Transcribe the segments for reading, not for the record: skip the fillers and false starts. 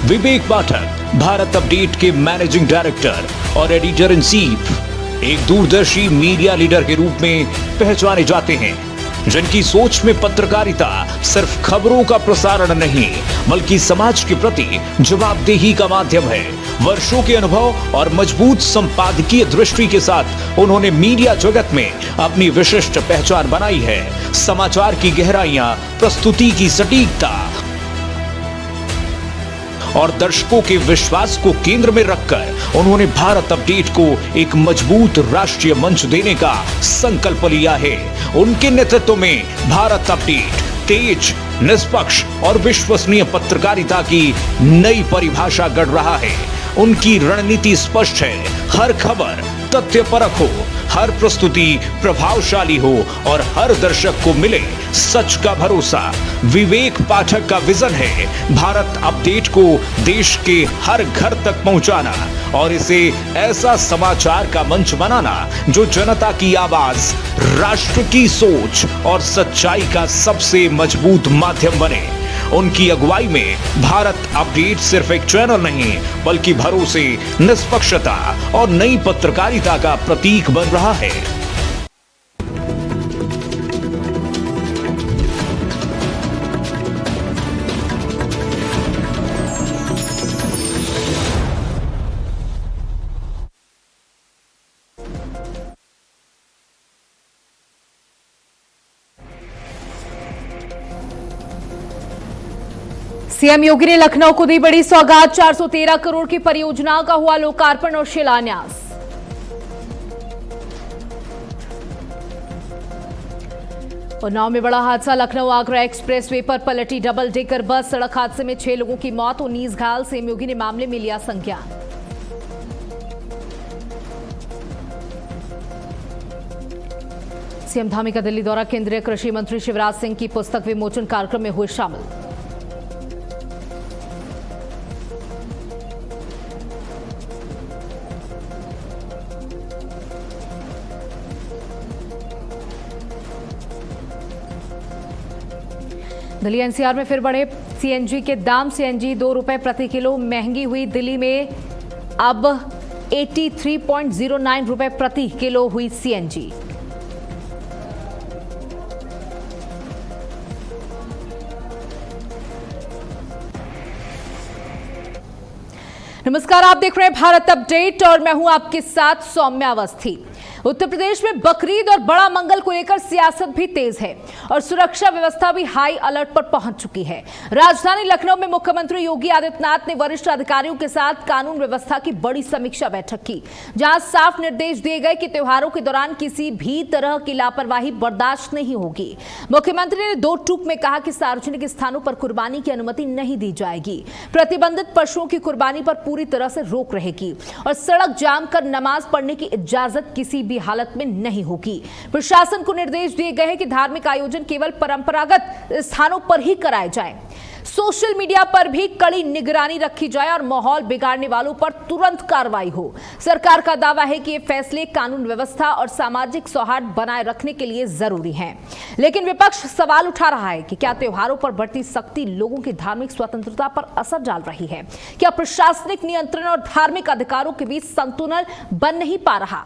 विवेक पाठक Bharat update के managing director और editor in chief एक दूरदर्शी मीडिया लीडर के रूप में पहचाने जाते हैं, जिनकी सोच में पत्रकारिता सिर्फ खबरों का प्रसारण नहीं बल्कि समाज के प्रति जवाबदेही का माध्यम है। वर्षों के अनुभव और मजबूत संपादकीय दृष्टि के साथ उन्होंने मीडिया जगत में अपनी विशिष्ट पहचान बनाई है। समाचार की गहराइयां, प्रस्तुति की सटीकता और दर्शकों के विश्वास को केंद्र में रखकर उन्होंने भारत अपडेट को एक मजबूत राष्ट्रीय मंच देने का संकल्प लिया है। उनके नेतृत्व में भारत अपडेट तेज, निष्पक्ष और विश्वसनीय पत्रकारिता की नई परिभाषा गढ़ रहा है। उनकी रणनीति स्पष्ट है, हर खबर तथ्यपरक हो, हर प्रस्तुति प्रभावशाली हो और हर दर्शक को मिले सच का भरोसा। विवेक पाठक का विजन है भारत अपडेट को देश के हर घर तक पहुंचाना और इसे ऐसा समाचार का मंच बनाना जो जनता की आवाज, राष्ट्र की सोच और सच्चाई का सबसे मजबूत माध्यम बने। उनकी अगुवाई में भारत अपडेट सिर्फ एक चैनल नहीं बल्कि भरोसे, निष्पक्षता और नई पत्रकारिता का प्रतीक बन रहा है। सीएम योगी ने लखनऊ को दी बड़ी सौगात, 413 करोड़ की परियोजना का हुआ लोकार्पण और शिलान्यास। उन्नाव में बड़ा हादसा, लखनऊ आगरा एक्सप्रेसवे पर पलटी डबल डेकर बस। सड़क हादसे में 6 लोगों की मौत, 19 घायल। सीएम योगी ने मामले में लिया संज्ञान। सीएम धामी का दिल्ली दौरा, केंद्रीय कृषि मंत्री शिवराज सिंह की पुस्तक विमोचन कार्यक्रम में हुए शामिल। दिल्ली एनसीआर में फिर बढ़े सीएनजी के दाम, सीएनजी 2 रुपए प्रति किलो महंगी हुई। दिल्ली में अब 83.09 रुपए प्रति किलो हुई सीएनजी। नमस्कार, आप देख रहे हैं भारत अपडेट और मैं हूं आपके साथ सौम्या अवस्थी। उत्तर प्रदेश में बकरीद और बड़ा मंगल को लेकर सियासत भी तेज है और सुरक्षा व्यवस्था भी हाई अलर्ट पर पहुंच चुकी है। राजधानी लखनऊ में मुख्यमंत्री योगी आदित्यनाथ ने वरिष्ठ अधिकारियों के साथ कानून व्यवस्था की बड़ी समीक्षा बैठक की, जहां साफ निर्देश दिए गए कि त्योहारों के दौरान किसी भी तरह की लापरवाही बर्दाश्त नहीं होगी। मुख्यमंत्री ने 2 टूक में कहा कि सार्वजनिक स्थानों पर कुर्बानी की अनुमति नहीं दी जाएगी, प्रतिबंधित पशुओं की कुर्बानी पर पूरी तरह से रोक रहेगी और सड़क जाम कर नमाज पढ़ने की इजाजत किसी भी हालत में नहीं होगी। प्रशासन को निर्देश दिए गए हैं कि धार्मिक आयोजन केवल परंपरागत स्थानों पर ही कराए जाएं। सोशल मीडिया पर भी कड़ी निगरानी रखी जाए और माहौल बिगाड़ने वालों पर तुरंत कार्रवाई हो। सरकार का दावा है कि ये फैसले कानून व्यवस्था और सामाजिक सौहार्द बनाए रखने के लिए जरूरी हैं। लेकिन विपक्ष सवाल उठा रहा है कि क्या त्योहारों पर बढ़ती सख्ती लोगों की धार्मिक स्वतंत्रता पर असर डाल रही है? क्या प्रशासनिक नियंत्रण और धार्मिक अधिकारों के बीच संतुलन बन नहीं पा रहा?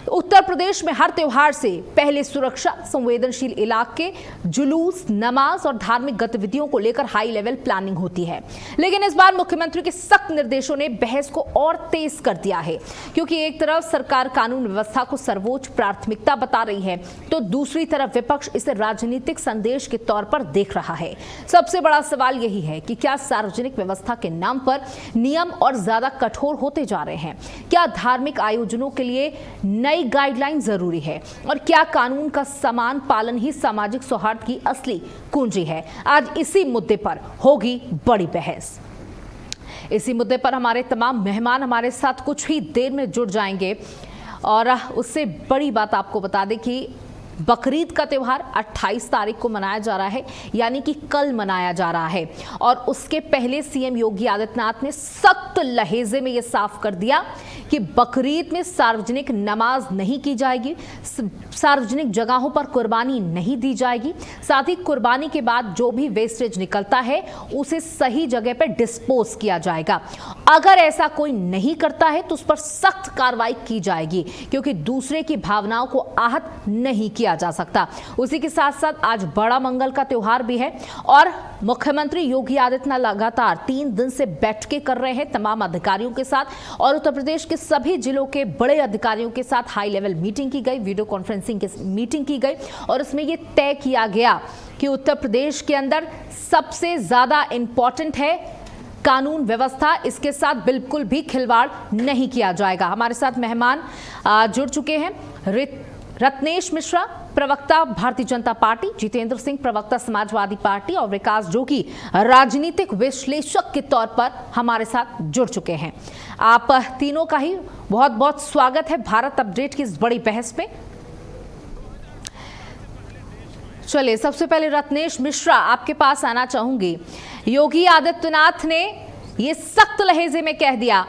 उत्तर प्रदेश में हर त्योहार से पहले सुरक्षा, संवेदनशील इलाके, जुलूस, नमाज और धार्मिक गतिविधियों को लेकर हाई लेवल प्लानिंग होती है। लेकिन इस बार मुख्यमंत्री के सख्त निर्देशों ने बहस को और तेज कर दिया है, क्योंकि एक तरफ सरकार कानून व्यवस्था को सर्वोच्च प्राथमिकता बता रही है तो दूसरी तरफ विपक्ष इसे राजनीतिक संदेश के तौर पर देख रहा है। सबसे बड़ा सवाल यही है कि क्या सार्वजनिक व्यवस्था के नाम पर नियम और ज्यादा कठोर होते जा रहे हैं? क्या धार्मिक आयोजनों के लिए नई गाइडलाइन जरूरी है और क्या कानून का समान पालन ही सामाजिक सौहार्द की असली कुंजी है? आज इसी मुद्दे पर होगी बड़ी बहस। इसी मुद्दे पर हमारे तमाम मेहमान हमारे साथ कुछ ही देर में जुड़ जाएंगे और उससे बड़ी बात आपको बता दें कि बकरीद का त्यौहार 28 तारीख को मनाया जा रहा है, यानी कि कल मनाया जा रहा है। और उसके पहले सीएम योगी आदित्यनाथ ने सख्त लहजे में यह साफ कर दिया कि बकरीद में सार्वजनिक नमाज नहीं की जाएगी, सार्वजनिक जगहों पर कुर्बानी नहीं दी जाएगी, साथ ही कुर्बानी के बाद जो भी वेस्टेज निकलता है उसे सही जगह पर डिस्पोज किया जाएगा। अगर ऐसा कोई नहीं करता है तो उस पर सख्त कार्रवाई की जाएगी, क्योंकि दूसरे की भावनाओं को आहत नहीं किया जा सकता। उसी के साथ साथ आज बड़ा मंगल का त्योहार भी है और मुख्यमंत्री योगी आदित्यनाथ लगातार 3 दिन से बैठकें कर रहे हैं तमाम अधिकारियों के साथ और उत्तर प्रदेश के सभी जिलों के बड़े अधिकारियों के साथ हाई लेवल मीटिंग की गई, वीडियो कॉन्फ्रेंसिंग की मीटिंग की गई और इसमें यह तय किया गया कि उत्तर प्रदेश के अंदर सबसे ज्यादा इंपॉर्टेंट है कानून व्यवस्था, इसके साथ बिल्कुल भी खिलवाड़ नहीं किया जाएगा। हमारे साथ मेहमान जुड़ चुके हैं, रत्नेश मिश्रा प्रवक्ता भारतीय जनता पार्टी, जितेंद्र सिंह प्रवक्ता समाजवादी पार्टी और विकास जोगी राजनीतिक विश्लेषक के तौर पर हमारे साथ जुड़ चुके हैं। आप तीनों का ही बहुत बहुत स्वागत है भारत अपडेट की इस बड़ी बहस में। चलिए सबसे पहले रत्नेश मिश्रा आपके पास आना चाहूंगी। योगी आदित्यनाथ ने ये सख्त लहजे में कह दिया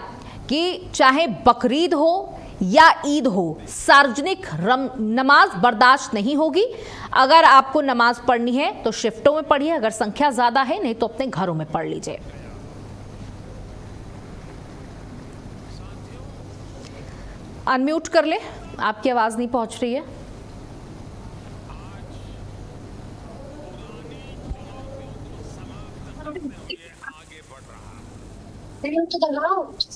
कि चाहे बकरीद हो या ईद हो, सार्वजनिक नमाज बर्दाश्त नहीं होगी। अगर आपको नमाज पढ़नी है तो शिफ्टों में पढ़िए, अगर संख्या ज्यादा है, नहीं तो अपने घरों में पढ़ लीजिए। अनम्यूट कर ले, आपकी आवाज नहीं पहुंच रही है। To the road.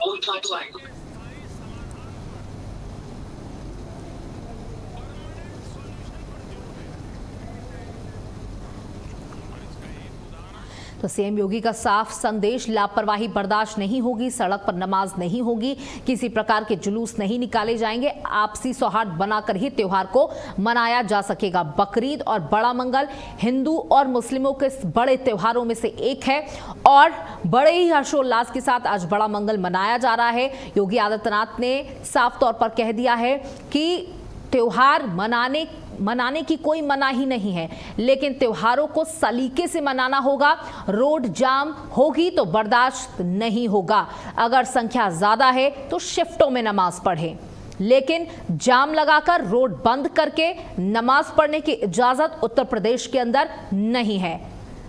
All time like. तो सीएम योगी का साफ संदेश, लापरवाही बर्दाश्त नहीं होगी, सड़क पर नमाज नहीं होगी, किसी प्रकार के जुलूस नहीं निकाले जाएंगे, आपसी सौहार्द बनाकर ही त्योहार को मनाया जा सकेगा। बकरीद और बड़ा मंगल हिंदू और मुस्लिमों के बड़े त्योहारों में से एक है और बड़े ही हर्षोल्लास के साथ आज बड़ा मंगल मनाया जा रहा है। योगी आदित्यनाथ ने साफ तौर पर कह दिया है कि त्योहार मनाने की कोई मनाही नहीं है, लेकिन त्योहारों को सलीके से मनाना होगा। रोड जाम होगी तो बर्दाश्त नहीं होगा। अगर संख्या ज्यादा है तो शिफ्टों में नमाज पढ़ें, लेकिन जाम लगाकर रोड बंद करके नमाज पढ़ने की इजाजत उत्तर प्रदेश के अंदर नहीं है।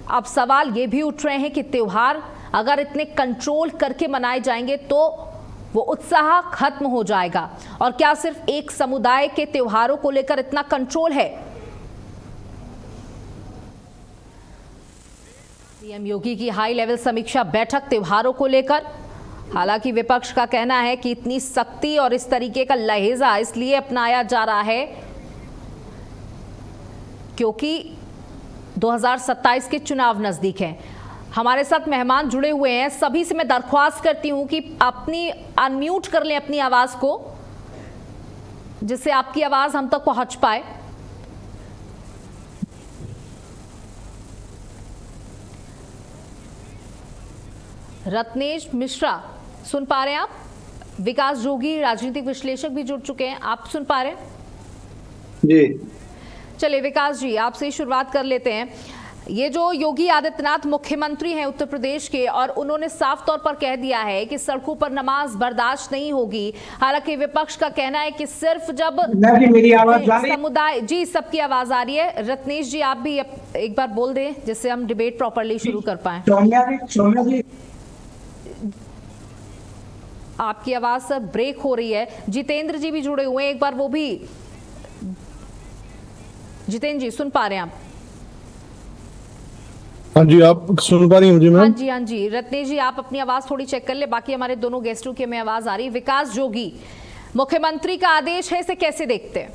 अब सवाल ये भी उठ रहे हैं कि त्योहार अगर इतने कंट्रोल करके मनाए जाएंगे तो वो उत्साह खत्म हो जाएगा। और क्या सिर्फ एक समुदाय के त्योहारों को लेकर इतना कंट्रोल है? सीएम योगी की हाई लेवल समीक्षा बैठक त्योहारों को लेकर। हालांकि विपक्ष का कहना है कि इतनी सख्ती और इस तरीके का लहजा इसलिए अपनाया जा रहा है क्योंकि 2027 के चुनाव नजदीक हैं। हमारे साथ मेहमान जुड़े हुए हैं, सभी से मैं दरख्वास्त करती हूं कि अपनी अनम्यूट कर लें अपनी आवाज को, जिससे आपकी आवाज हम तक पहुंच पाए। रत्नेश मिश्रा सुन पा रहे हैं आप? विकास जोगी राजनीतिक विश्लेषक भी जुड़ चुके हैं, आप सुन पा रहे हैं? जी चलिए विकास जी, आपसे शुरुआत कर लेते हैं। ये जो योगी आदित्यनाथ मुख्यमंत्री हैं उत्तर प्रदेश के और उन्होंने साफ तौर पर कह दिया है कि सड़कों पर नमाज बर्दाश्त नहीं होगी। हालांकि विपक्ष का कहना है कि सिर्फ जब मेरी आवाज जा रही है? समुदाय, जी सबकी आवाज आ रही है। रत्नेश जी आप भी एक बार बोल दें जिससे हम डिबेट प्रॉपरली शुरू कर पाए। सोनिया जी आपकी आवाज सर ब्रेक हो रही है। जितेंद्र जी भी जुड़े हुए हैं, एक बार वो भी। जितेंद्र जी सुन पा रहे हैं आप? हाँ जी, आप सुन पा रही हैं मुझे मैम? हाँ जी। रत्नेश जी आप अपनी आवाज थोड़ी चेक कर ले, बाकी हमारे दोनों गेस्टों की हमें आवाज आ रही है। विकास जोगी, मुख्यमंत्री का आदेश है, इसे कैसे देखते हैं?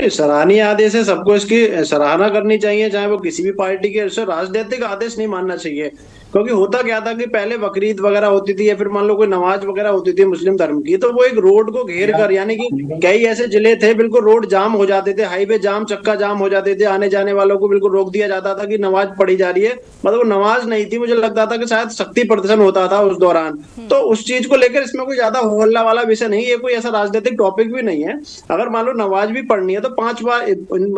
सराहनीय आदेश है, सबको इसकी सराहना करनी चाहिए, चाहे वो किसी भी पार्टी के। राजनीतिक आदेश नहीं मानना चाहिए, क्योंकि होता क्या था कि पहले बकरीद वगैरह होती थी या फिर मान लो कोई नमाज वगैरह होती थी मुस्लिम धर्म की, तो वो एक रोड को घेर कर, यानी कि कई ऐसे जिले थे बिल्कुल रोड जाम हो जाते थे, हाईवे जाम, चक्का जाम हो जाते थे, आने जाने वालों को बिल्कुल रोक दिया जाता था कि नमाज पढ़ी जा रही है। मतलब वो नमाज नहीं थी, मुझे लगता था कि शायद शक्ति प्रदर्शन होता था उस दौरान। तो उस चीज को लेकर इसमें कोई ज्यादा हो हल्ला वाला विषय नहीं है, कोई ऐसा राजनीतिक टॉपिक भी नहीं है। अगर मान लो नमाज भी पढ़नी है तो 5 बार,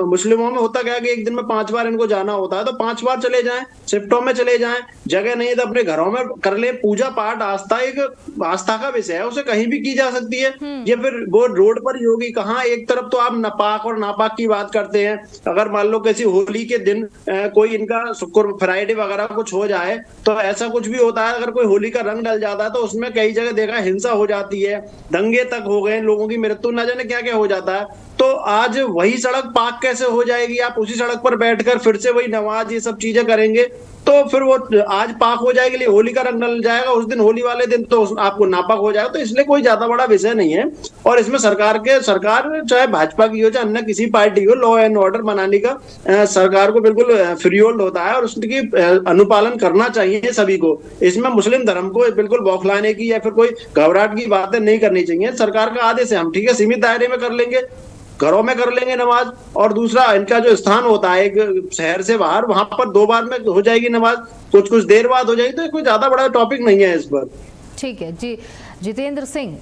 मुस्लिमों में होता क्या है कि एक दिन में 5 बार इनको जाना होता है, तो 5 बार चले जाएं, शिफ्टों में चले जाएं, जगह नहीं है तो अपने घरों में कर ले। पूजा पाठ आस्था एक आस्था का विषय है, उसे कहीं भी की जा सकती है। ये फिर वो रोड पर ही होगी कहाँ? एक तरफ तो आप नापाक और नापाक की बात करते हैं, अगर मान लो किसी होली के दिन कोई इनका शुक्र फ्राइडे वगैरह कुछ हो जाए तो ऐसा कुछ भी होता है, अगर कोई होली का रंग डल जाता है तो उसमें कई जगह देखा हिंसा हो जाती है, दंगे तक हो गए, लोगों की मृत्यु न जाने क्या क्या हो जाता है। तो आज वही सड़क पाक कैसे हो जाएगी? आप उसी सड़क पर बैठकर फिर से वही नमाज ये सब चीजें करेंगे तो फिर वो आज पाक हो जाएगी, होली का रंग डल जाएगा, उस दिन होली वाले दिन तो आपको नापाक हो जाएगा। तो इसलिए कोई ज्यादा बड़ा विषय नहीं है। और इसमें सरकार चाहे भाजपा की हो चाहे अन्य किसी पार्टी हो, लॉ एंड ऑर्डर बनाने का सरकार को बिल्कुल फ्री होल्ड होता है और उसकी अनुपालन करना चाहिए सभी को। इसमें मुस्लिम धर्म को बिल्कुल बौखलाने की या फिर कोई घबराहट की बातें नहीं करनी चाहिए। सरकार का आदेश है, हम ठीक है सीमित दायरे में कर लेंगे, घरों में कर लेंगे नमाज, और दूसरा इनका जो स्थान होता है एक शहर से बाहर, वहां पर 2 बार में हो जाएगी नमाज, कुछ देर बाद हो जाएगी, तो कोई ज्यादा बड़ा टॉपिक नहीं है इस पर। ठीक है जी। जितेंद्र सिंह,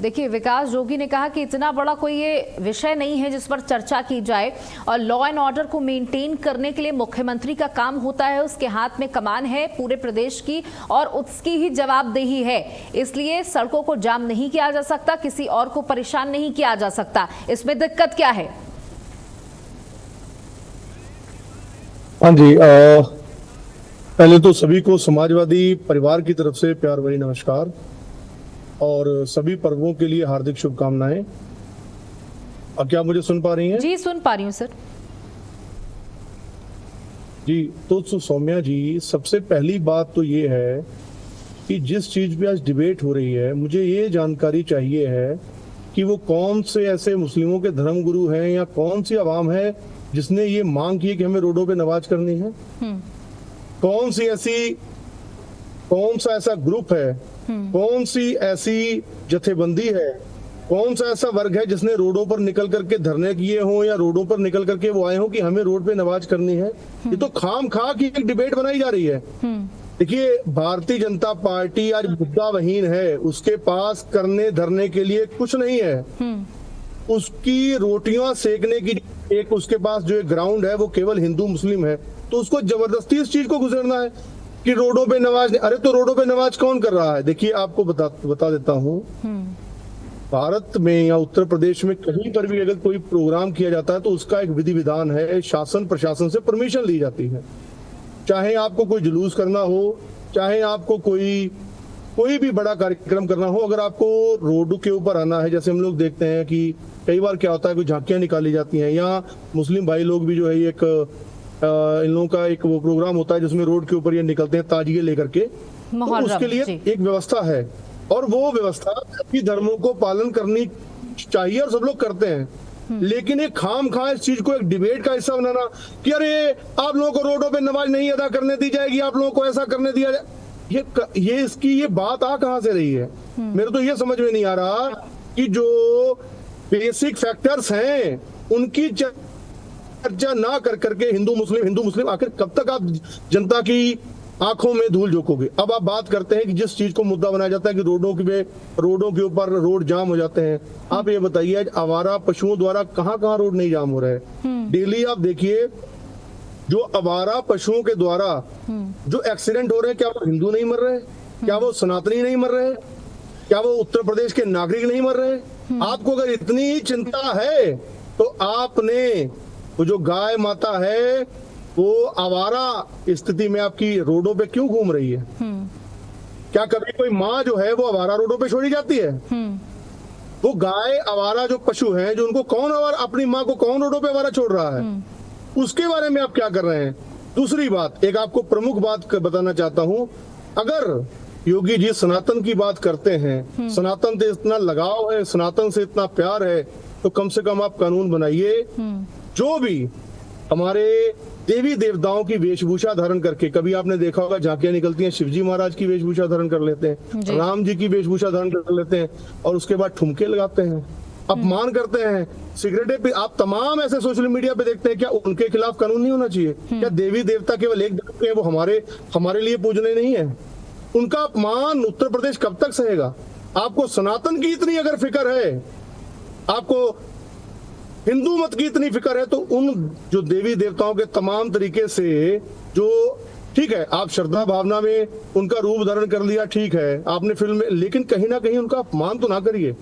देखिए विकास जोगी ने कहा कि इतना बड़ा कोई ये विषय नहीं है जिस पर चर्चा की जाए, और लॉ एंड ऑर्डर को मेंटेन करने के लिए मुख्यमंत्री का काम होता है, उसके हाथ में कमान है पूरे प्रदेश की और उसकी ही जवाबदेही है, इसलिए सड़कों को जाम नहीं किया जा सकता, किसी और को परेशान नहीं किया जा सकता। इसमें दिक्कत क्या है? हाँ जी, पहले तो सभी को समाजवादी परिवार की तरफ से प्यार भरी नमस्कार और सभी पर्वों के लिए हार्दिक शुभकामनाएं। क्या मुझे सुन पा रही हैं? जी सुन पा रही हूँ सर। जी, तो सौम्या जी, सबसे पहली बात तो ये है कि जिस चीज पे आज डिबेट हो रही है, मुझे ये जानकारी चाहिए है कि वो कौन से ऐसे मुस्लिमों के धर्मगुरु हैं या कौन सी आवाम है जिसने ये मांग की है कि हमें रोडों पे नमाज करनी है। कौन सा ऐसा ग्रुप है, कौन सी ऐसी जथेबंदी है, कौन सा ऐसा वर्ग है जिसने रोडों पर निकल करके धरने किए हों या रोडों पर निकल करके वो आए हों कि हमें रोड पे नमाज करनी है। ये तो खाम खा की एक डिबेट बनाई जा रही है। देखिए, भारतीय जनता पार्टी आज मुद्दावहीन है, उसके पास करने धरने के लिए कुछ नहीं है। उसकी रोटियां सेकने की एक उसके पास जो एक ग्राउंड है वो केवल हिंदू मुस्लिम है, तो उसको जबरदस्ती इस चीज को गुजरना है कि रोडों पे नमाज। अरे तो रोडों पे नमाज कौन कर रहा है? देखिए, आपको बता देता हूँ, भारत में या उत्तर प्रदेश में कहीं पर भी अगर कोई प्रोग्राम किया जाता है तो उसका एक विधि विधान है, शासन प्रशासन से परमिशन ली जाती है। चाहे आपको कोई जुलूस करना हो, चाहे आपको कोई भी बड़ा कार्यक्रम करना हो, अगर आपको रोड के ऊपर आना है, जैसे हम लोग देखते हैं कि कई बार क्या होता है, कोई झांकियां निकाली जाती हैं, या मुस्लिम भाई लोग भी जो है एक इन लोगों का एक वो प्रोग्राम होता है जिसमें रोड के ऊपर ये निकलते हैं ताजिए लेकर के, तो उसके लिए एक व्यवस्था है और वो व्यवस्था सभी धर्मों को पालन करनी चाहिए और सब लोग करते हैं। लेकिन एक खाम खा इस चीज को एक डिबेट का हिस्सा बनाना कि अरे आप लोगों को रोडों पे नमाज नहीं अदा करने दी जाएगी, आप लोगों को ऐसा करने दिया जाए, ये बात आ कहां से रही है? मेरे तो ये समझ में नहीं आ रहा कि जो बेसिक फैक्टर्स हैं उनकी चर्चा ना कर करके हिंदू मुस्लिम आखिर कब तक आप जनता की आंखों में धूल झोंकोगे? अब आप बात करते हैं कि जिस चीज को मुद्दा बनाया जाता है कि रोडों के ऊपर रोड जाम हो जाते हैं। आप ये बताइए, आवारा पशुओं द्वारा कहां रोड नहीं जाम हो रहे हैं? डेली आप देखिए, जो आवारा पशुओं के द्वारा जो एक्सीडेंट हो रहे हैं, क्या वो हिंदू नहीं मर रहे? क्या वो सनातनी नहीं मर रहे? क्या वो उत्तर प्रदेश के नागरिक नहीं मर रहे? आपको अगर इतनी ही चिंता है तो आपने वो जो गाय माता है वो आवारा स्थिति में आपकी रोडों पे क्यों घूम रही है? क्या कभी कोई माँ जो है वो आवारा रोडों पे छोड़ी जाती है? वो गाय आवारा जो पशु हैं, जो उनको कौन अपनी माँ को कौन रोडों पे आवारा छोड़ रहा है? उसके बारे में आप क्या कर रहे हैं? दूसरी बात, एक आपको प्रमुख बात बताना चाहता हूं, अगर योगी जी सनातन की बात करते हैं, सनातन से इतना लगाव है, सनातन से इतना प्यार है, तो कम से कम आप कानून बनाइए जो भी हमारे देवी देवताओं की वेशभूषा धारण करके, कभी आपने देखा होगा झांकियां निकलती हैं, शिवजी महाराज की वेशभूषा धारण कर लेते हैं, राम जी की वेशभूषा धारण कर लेते हैं और उसके बाद ठुमके लगाते हैं, अपमान करते हैं, सिगरेटें पे। आप तमाम ऐसे सोशल मीडिया पे देखते हैं, क्या उनके खिलाफ कानून नहीं होना चाहिए? क्या देवी देवता केवल एक धर्म के हैं, वो हमारे लिए पूजने नहीं है? उनका अपमान उत्तर प्रदेश कब तक सहेगा? आपको सनातन की इतनी अगर फिक्र है, आपको हिंदू मत की इतनी फिक्र है तो उन जो देवी देवताओं के तमाम तरीके से जो, ठीक है आप श्रद्धा भावना में उनका रूप धारण कर लिया, ठीक है आपने फिल्म में, लेकिन कहीं ना कहीं उनका अपमान तो ना करिए,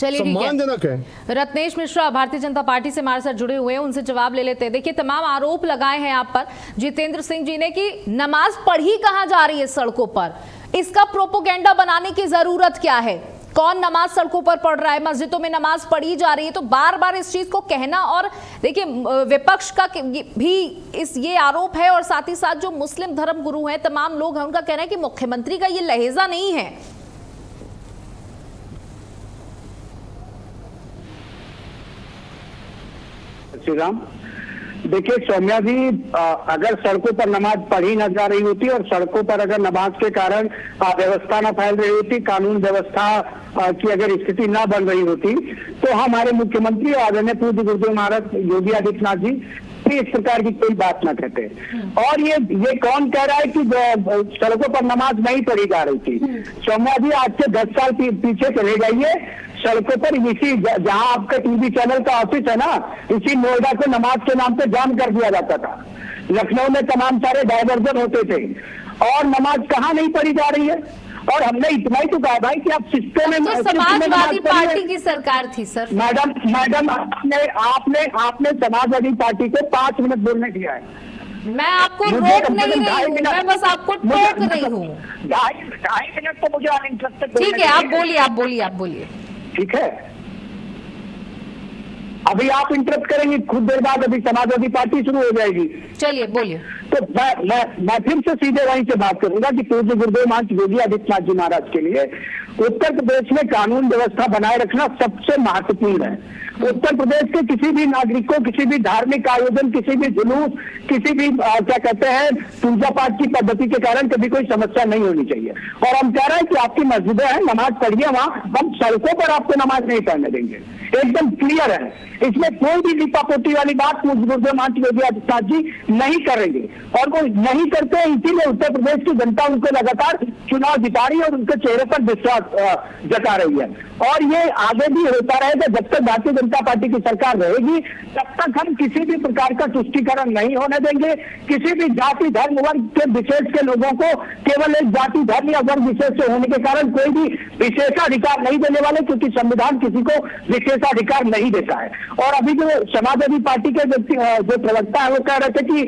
चलिए ठीक है। सम्मानजनक है। रत्नेश मिश्रा भारतीय जनता पार्टी से हमारे साथ जुड़े हुए हैं, उनसे जवाब ले लेते हैं। देखिए तमाम आरोप लगाए हैं आप पर जितेंद्र सिंह जी ने कि नमाज पढ़ी कहां जा रही है सड़कों पर, इसका प्रोपोगेंडा बनाने की जरूरत क्या है, कौन नमाज सड़कों पर पढ़ रहा है, मस्जिदों में नमाज पढ़ी जा रही है। तो बार बार इस चीज को कहना, और देखिए विपक्ष का भी ये आरोप है, और साथ ही साथ जो मुस्लिम धर्म गुरु हैं, तमाम लोग हैं, उनका कहना है कि मुख्यमंत्री का ये लहजा नहीं है। श्री राम, देखिए सौम्या जी, अगर सड़कों पर नमाज पढ़ी न जा रही होती और सड़कों पर अगर नमाज के कारण व्यवस्था न फैल रही होती, कानून व्यवस्था की अगर स्थिति न बन रही होती, तो हमारे मुख्यमंत्री आदरणीय पूज्य गुरुदेव महाराज योगी आदित्यनाथ जी इस प्रकार की कोई बात न कहते। और ये कौन कह रहा है कि सड़कों पर नमाज नहीं पढ़ी जा रही थी? सौम्या जी, आज से 10 साल पीछे चले जाइए, सड़कों पर इसी जहां आपका टीवी चैनल का ऑफिस है ना, इसी नोएडा को नमाज के नाम पे जाम कर दिया जाता था। लखनऊ में तमाम सारे डायवर्जन होते थे और नमाज कहाँ नहीं पढ़ी जा रही है। और हमने इतना ही तो कहा भाई कि आप सिस्टम में, तो समाजवादी पार्टी की सरकार थी सर। मैडम आपने समाजवादी पार्टी को 5 मिनट बोलने दिया है। मैं आपको रोक नहीं रही हूँ, मैं बस आपको टोक रही हूँ। 2.5 मिनट तो मुझे अनइंटरेस्टेड। ठीक है, आप बोलिए। ठीक है, अभी आप इंटरप्ट करेंगे, कुछ देर बाद अभी समाजवादी पार्टी शुरू हो जाएगी। चलिए बोलिए। तो मैं फिर से सीधे वहीं से बात करूंगा कि पूज्य गुरुदेव महाराज योगी आदित्यनाथ जी महाराज के लिए उत्तर प्रदेश में कानून व्यवस्था बनाए रखना सबसे महत्वपूर्ण है। उत्तर प्रदेश के किसी भी नागरिक को किसी भी धार्मिक आयोजन, किसी भी जुलूस, किसी भी क्या कहते हैं पूजा पाठ की पद्धति के कारण कभी कोई समस्या नहीं होनी चाहिए। और हम कह रहे हैं कि आपकी मस्जिदें हैं, नमाज पढ़िए वहां, हम सड़कों पर आपको नमाज नहीं पढ़ने देंगे, एकदम क्लियर है। इसमें कोई भी लिपापोती वाली बात गुरुदेव महाराज योगी आदित्यनाथ जी नहीं करेंगे और वो नहीं करते हैं। इसीलिए उत्तर प्रदेश की जनता उनको लगातार चुनाव जिता रही है और उनके चेहरे पर विश्वास जता रही है। और ये आगे भी होता रहेगा, जब तक भारतीय जनता पार्टी की सरकार रहेगी तब तक हम किसी भी प्रकार का तुष्टीकरण नहीं होने देंगे। किसी भी जाति धर्म वर्ग के विशेष के लोगों को केवल एक जाति धर्म या वर्ग विशेष से होने के कारण कोई भी विशेषाधिकार नहीं देने वाले, क्योंकि संविधान किसी को विशेषाधिकार नहीं देता है। और अभी जो समाजवादी पार्टी के जो प्रवक्ता है वो कह रहे थे कि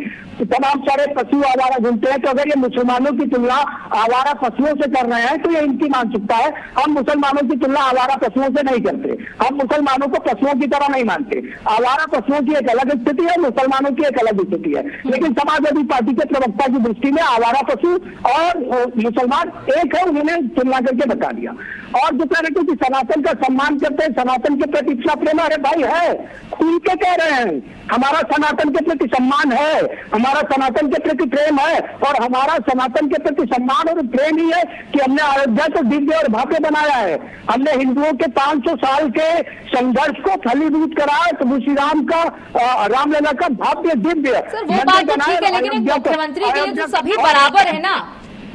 तमाम सारे पशु आवारा घूमते हैं, तो अगर ये मुसलमानों की तुलना आवारा पशुओं से कर रहे हैं तो ये इनकी मानसिकता है। हम मुसलमानों की तुलना आवारा पशुओं से नहीं करते, हम मुसलमानों को पशुओं की तरह नहीं मानते। आवारा पशुओं की एक अलग स्थिति है, मुसलमानों की एक अलग स्थिति है। लेकिन समाजवादी पार्टी के प्रवक्ता की दृष्टि में आवारा पशु और मुसलमान एक है, उन्होंने तुलना करके बता दिया। और जो कह रहे थे कि सनातन का सम्मान करते हैं, सनातन के प्रति इतना प्रेम, अरे भाई है, खुल के कह रहे हैं हमारा सनातन के प्रति सम्मान है, हमारा सनातन के प्रति प्रेम है। और हमारा सनातन के प्रति सम्मान और प्रेम ही है कि हमने अयोध्या को दिव्य और भव्य बनाया है। हमने हिंदुओं के 500 साल के संघर्ष को फलीभूत कराया, प्रभु श्री राम का रामलला का भव्य दिव्य। सर वो बात तो ठीक है, लेकिन एक मुख्यमंत्री के लिए तो सभी बराबर है ना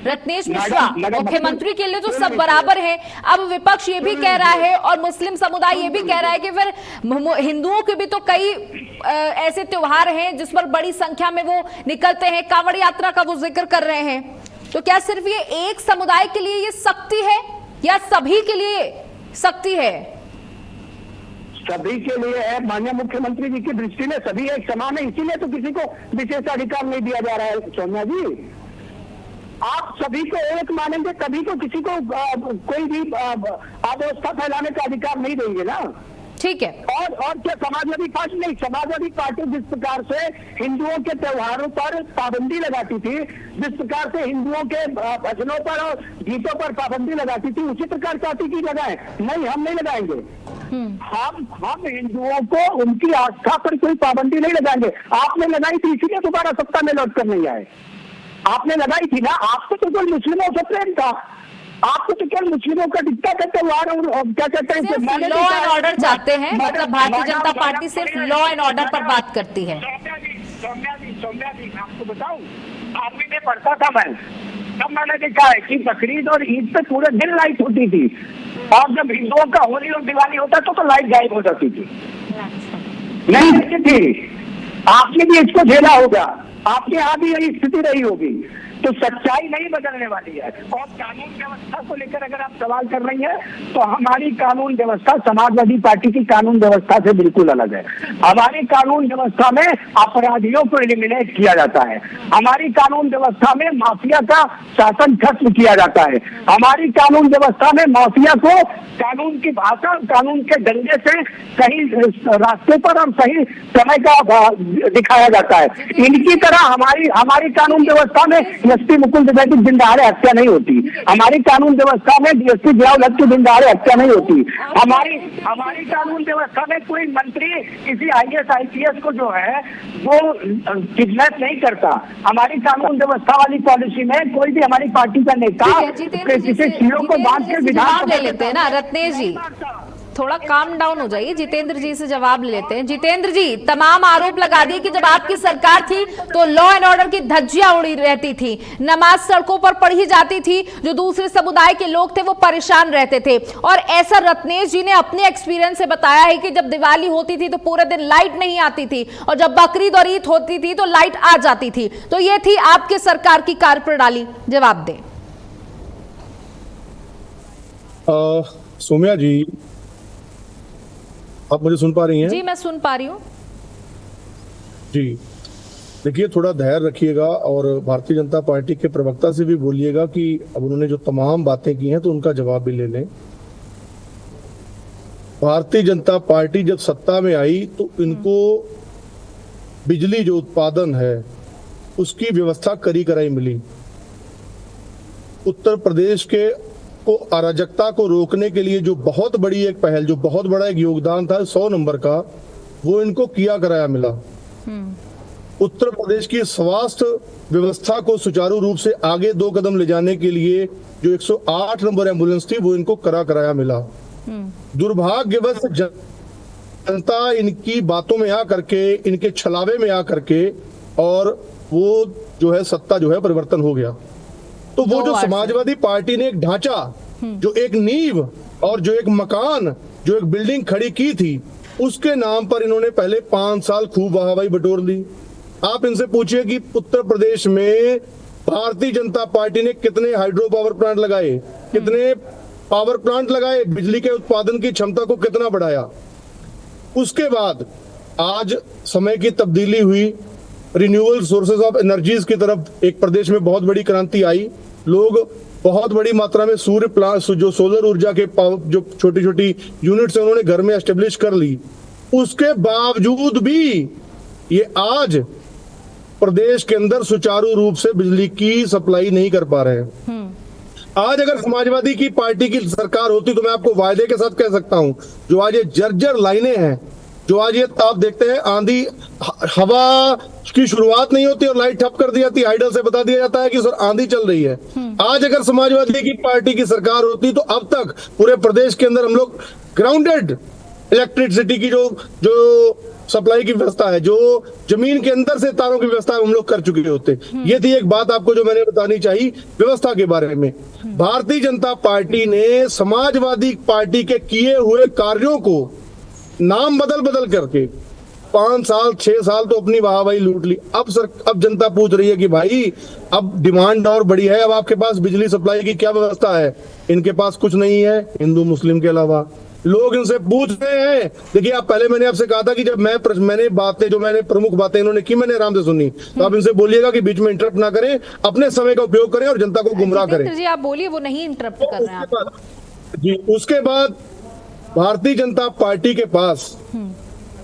रत्नेश मिश्रा, मुख्यमंत्री के लिए तो सब बराबर है। अब विपक्ष ये भी कह रहा है और मुस्लिम समुदाय ये भी कह रहा है कि फिर हिंदुओं के भी तो कई ऐसे त्योहार हैं जिस पर बड़ी संख्या में वो निकलते हैं, कांवड़ यात्रा का वो जिक्र कर रहे हैं। तो क्या सिर्फ ये एक समुदाय के लिए ये सख्ती है या सभी के लिए सख्ती है? सभी के लिए है। माननीय मुख्यमंत्री जी की दृष्टि में सभी एक समान है, इसीलिए तो किसी को विशेषाधिकार नहीं दिया जा रहा है। सोनिया जी, आप सभी को एक मानेंगे तभी तो किसी को कोई भी अव्यवस्था फैलाने का अधिकार नहीं देंगे ना। ठीक है। और क्या समाजवादी पार्टी नहीं, समाजवादी पार्टी जिस प्रकार से हिंदुओं के त्योहारों पर पाबंदी लगाती थी, जिस प्रकार से हिंदुओं के भजनों पर और गीतों पर पाबंदी लगाती थी, उसी प्रकार चाहती की लगाए। नहीं, हम नहीं लगाएंगे। हम हिंदुओं को उनकी आस्था पर कोई पाबंदी नहीं लगाएंगे। आपने लगाई थी, इसीलिए दोबारा सत्ता में लौट कर नहीं आए। आपने लगाई थी ना, आपको तो कोई मुस्लिमों से प्रेम था, आपको तो केवल मुस्लिमों का दिक्कत है त्योहार और क्या कहते हैं लॉ एंड ऑर्डर चाहते हैं। मतलब भारतीय जनता पार्टी सिर्फ लॉ एंड ऑर्डर पर बात करती है। सौम्या जी आपको बताऊं, आर्मी में पढ़ता था मैं, तब मैंने देखा है कि बकरीद और ईद पे पूरे दिन लाइट होती थी और जब हिंदुओं का होली और दिवाली होता तो लाइट गायब हो जाती थी, नहीं रहती थी। आपने भी इसको झेला होगा, आपके यहाँ भी यही स्थिति रही होगी। तो सच्चाई नहीं बदलने वाली है। और कानून व्यवस्था को लेकर अगर आप सवाल कर रही हैं, तो हमारी कानून व्यवस्था समाजवादी पार्टी की कानून व्यवस्था से बिल्कुल अलग है। हमारी कानून व्यवस्था में अपराधियों को एलिमिनेट किया जाता है, हमारी कानून व्यवस्था में माफिया का शासन खत्म किया जाता है, हमारी कानून व्यवस्था में माफिया को कानून की भाषा, कानून के डंडे से सही रास्ते पर और सही समय का दिखाया जाता है। इनकी तरह हमारी कानून व्यवस्था में एसपी मुकुल त्रिपाठी की दिन दहाड़े हत्या नहीं होती, हमारी कानून व्यवस्था में डीएसपी जियाउल हक की दिन दहाड़े हत्या नहीं होती, हमारी कानून व्यवस्था में कोई मंत्री किसी आईएएस आईपीएस को जो है वो किडनैप नहीं करता। हमारी कानून व्यवस्था वाली पॉलिसी में कोई भी हमारी पार्टी का नेता किसी सीओ को बांध के विधान ले लेते हैं ना रत्नेश जी, थोड़ा काम डाउन हो जाइए। जितेंद्र जी से जवाब ले लेते हैं। जितेंद्र जी, तमाम आरोप लगा दिए कि जब आपकी सरकार थी तो लॉ एंड ऑर्डर की धज्जियां उड़ी रहती थी, नमाज सड़कों पर पढ़ी जाती थी, जो दूसरे समुदाय के लोग थे वो परेशान रहते थे। और ऐसा रत्नेश जी ने अपने एक्सपीरियंस से बताया है कि जब दिवाली होती थी तो पूरे दिन लाइट नहीं आती थी, और जब बकरीद और ईद होती थी तो लाइट आ जाती थी। तो ये थी आपके सरकार की कार्यप्रणाली। जवाब दें। सोम्या जी, आप मुझे सुन पा रही हैं? जी, मैं सुन पा रही हूँ जी। देखिए, थोड़ा धैर्य रखिएगा और भारतीय जनता पार्टी के प्रवक्ता से भी बोलिएगा कि अब उन्होंने जो तमाम बातें की हैं तो उनका जवाब भी ले लें। भारतीय जनता पार्टी जब सत्ता में आई तो इनको बिजली जो उत्पादन है उसकी व्यवस्था करी कराई मिली। उत्तर प्रदेश के को अराजकता को रोकने के लिए जो बहुत बड़ी एक पहल, जो बहुत बड़ा एक योगदान था 100 नंबर का, वो इनको किया कराया मिला। उत्तर प्रदेश की स्वास्थ्य व्यवस्था को सुचारू रूप से आगे 2 कदम ले जाने के लिए जो 108 नंबर एम्बुलेंस थी वो इनको कराया मिला। दुर्भाग्यवश जनता इनकी बातों में आ करके, इनके छलावे में आ करके, और वो जो है सत्ता जो है परिवर्तन हो गया। तो वो जो समाजवादी पार्टी ने एक ढांचा, जो एक नींव और जो एक मकान, जो एक बिल्डिंग खड़ी की थी, उसके नाम पर इन्होंने पहले 5 साल खूब वाहवाही बटोर ली। आप इनसे पूछिए कि उत्तर प्रदेश में भारतीय जनता पार्टी ने कितने हाइड्रो पावर प्लांट लगाए, कितने पावर प्लांट लगाए, बिजली के उत्पादन की क्षमता को कितना बढ़ाया। उसके बाद आज समय की तब्दीली हुई, रिन्यूएबल सोर्सेज ऑफ एनर्जीज की तरफ एक प्रदेश में बहुत बड़ी क्रांति आई। लोग बहुत बड़ी मात्रा में सूर्य प्लांट, जो सोलर ऊर्जा के जो छोटी छोटी यूनिट्स है उन्होंने घर में एस्टेब्लिश कर ली। उसके बावजूद भी ये आज प्रदेश के अंदर सुचारू रूप से बिजली की सप्लाई नहीं कर पा रहे हैं। आज अगर समाजवादी की पार्टी की सरकार होती तो मैं आपको वायदे के साथ कह सकता हूं, जो आज ये जर्जर लाइनें हैं, जो आज ये आप देखते हैं, आंधी हवा की शुरुआत नहीं होती और लाइट ठप कर दी जाती, आइडल से बता दिया जाता है कि सर आंधी चल रही है। आज अगर समाजवादी की पार्टी की सरकार होती तो अब तक पूरे प्रदेश के अंदर हम लोग ग्राउंडेड इलेक्ट्रिसिटी की जो सप्लाई की व्यवस्था है, जो जमीन के अंदर से तारों की व्यवस्था हम लोग कर चुके होते। ये थी एक बात आपको जो मैंने बतानी चाहिए व्यवस्था के बारे में। भारतीय जनता पार्टी ने समाजवादी पार्टी के किए हुए कार्यों को नाम बदल करके 5 साल 6 साल तो अपनी वाहवाही लूट ली। अब जनता पूछ रही है कि भाई अब डिमांड और बड़ी है, अब आपके पास बिजली सप्लाई की क्या व्यवस्था है? इनके पास कुछ नहीं है हिंदू मुस्लिम के अलावा। लोग इनसे पूछ रहे हैं। देखिए, आप पहले मैंने आपसे कहा था कि जब मैंने बातें, जो मैंने प्रमुख बातें इन्होंने की, मैंने आराम से सुनी, तो आप इनसे बोलिएगा कि बीच में इंटरप्ट ना करें, अपने समय का उपयोग करें और जनता को गुमराह करें। जी, आप बोलिए, वो नहीं इंटरप्ट कर रहे हैं जी। उसके बाद भारतीय जनता पार्टी के पास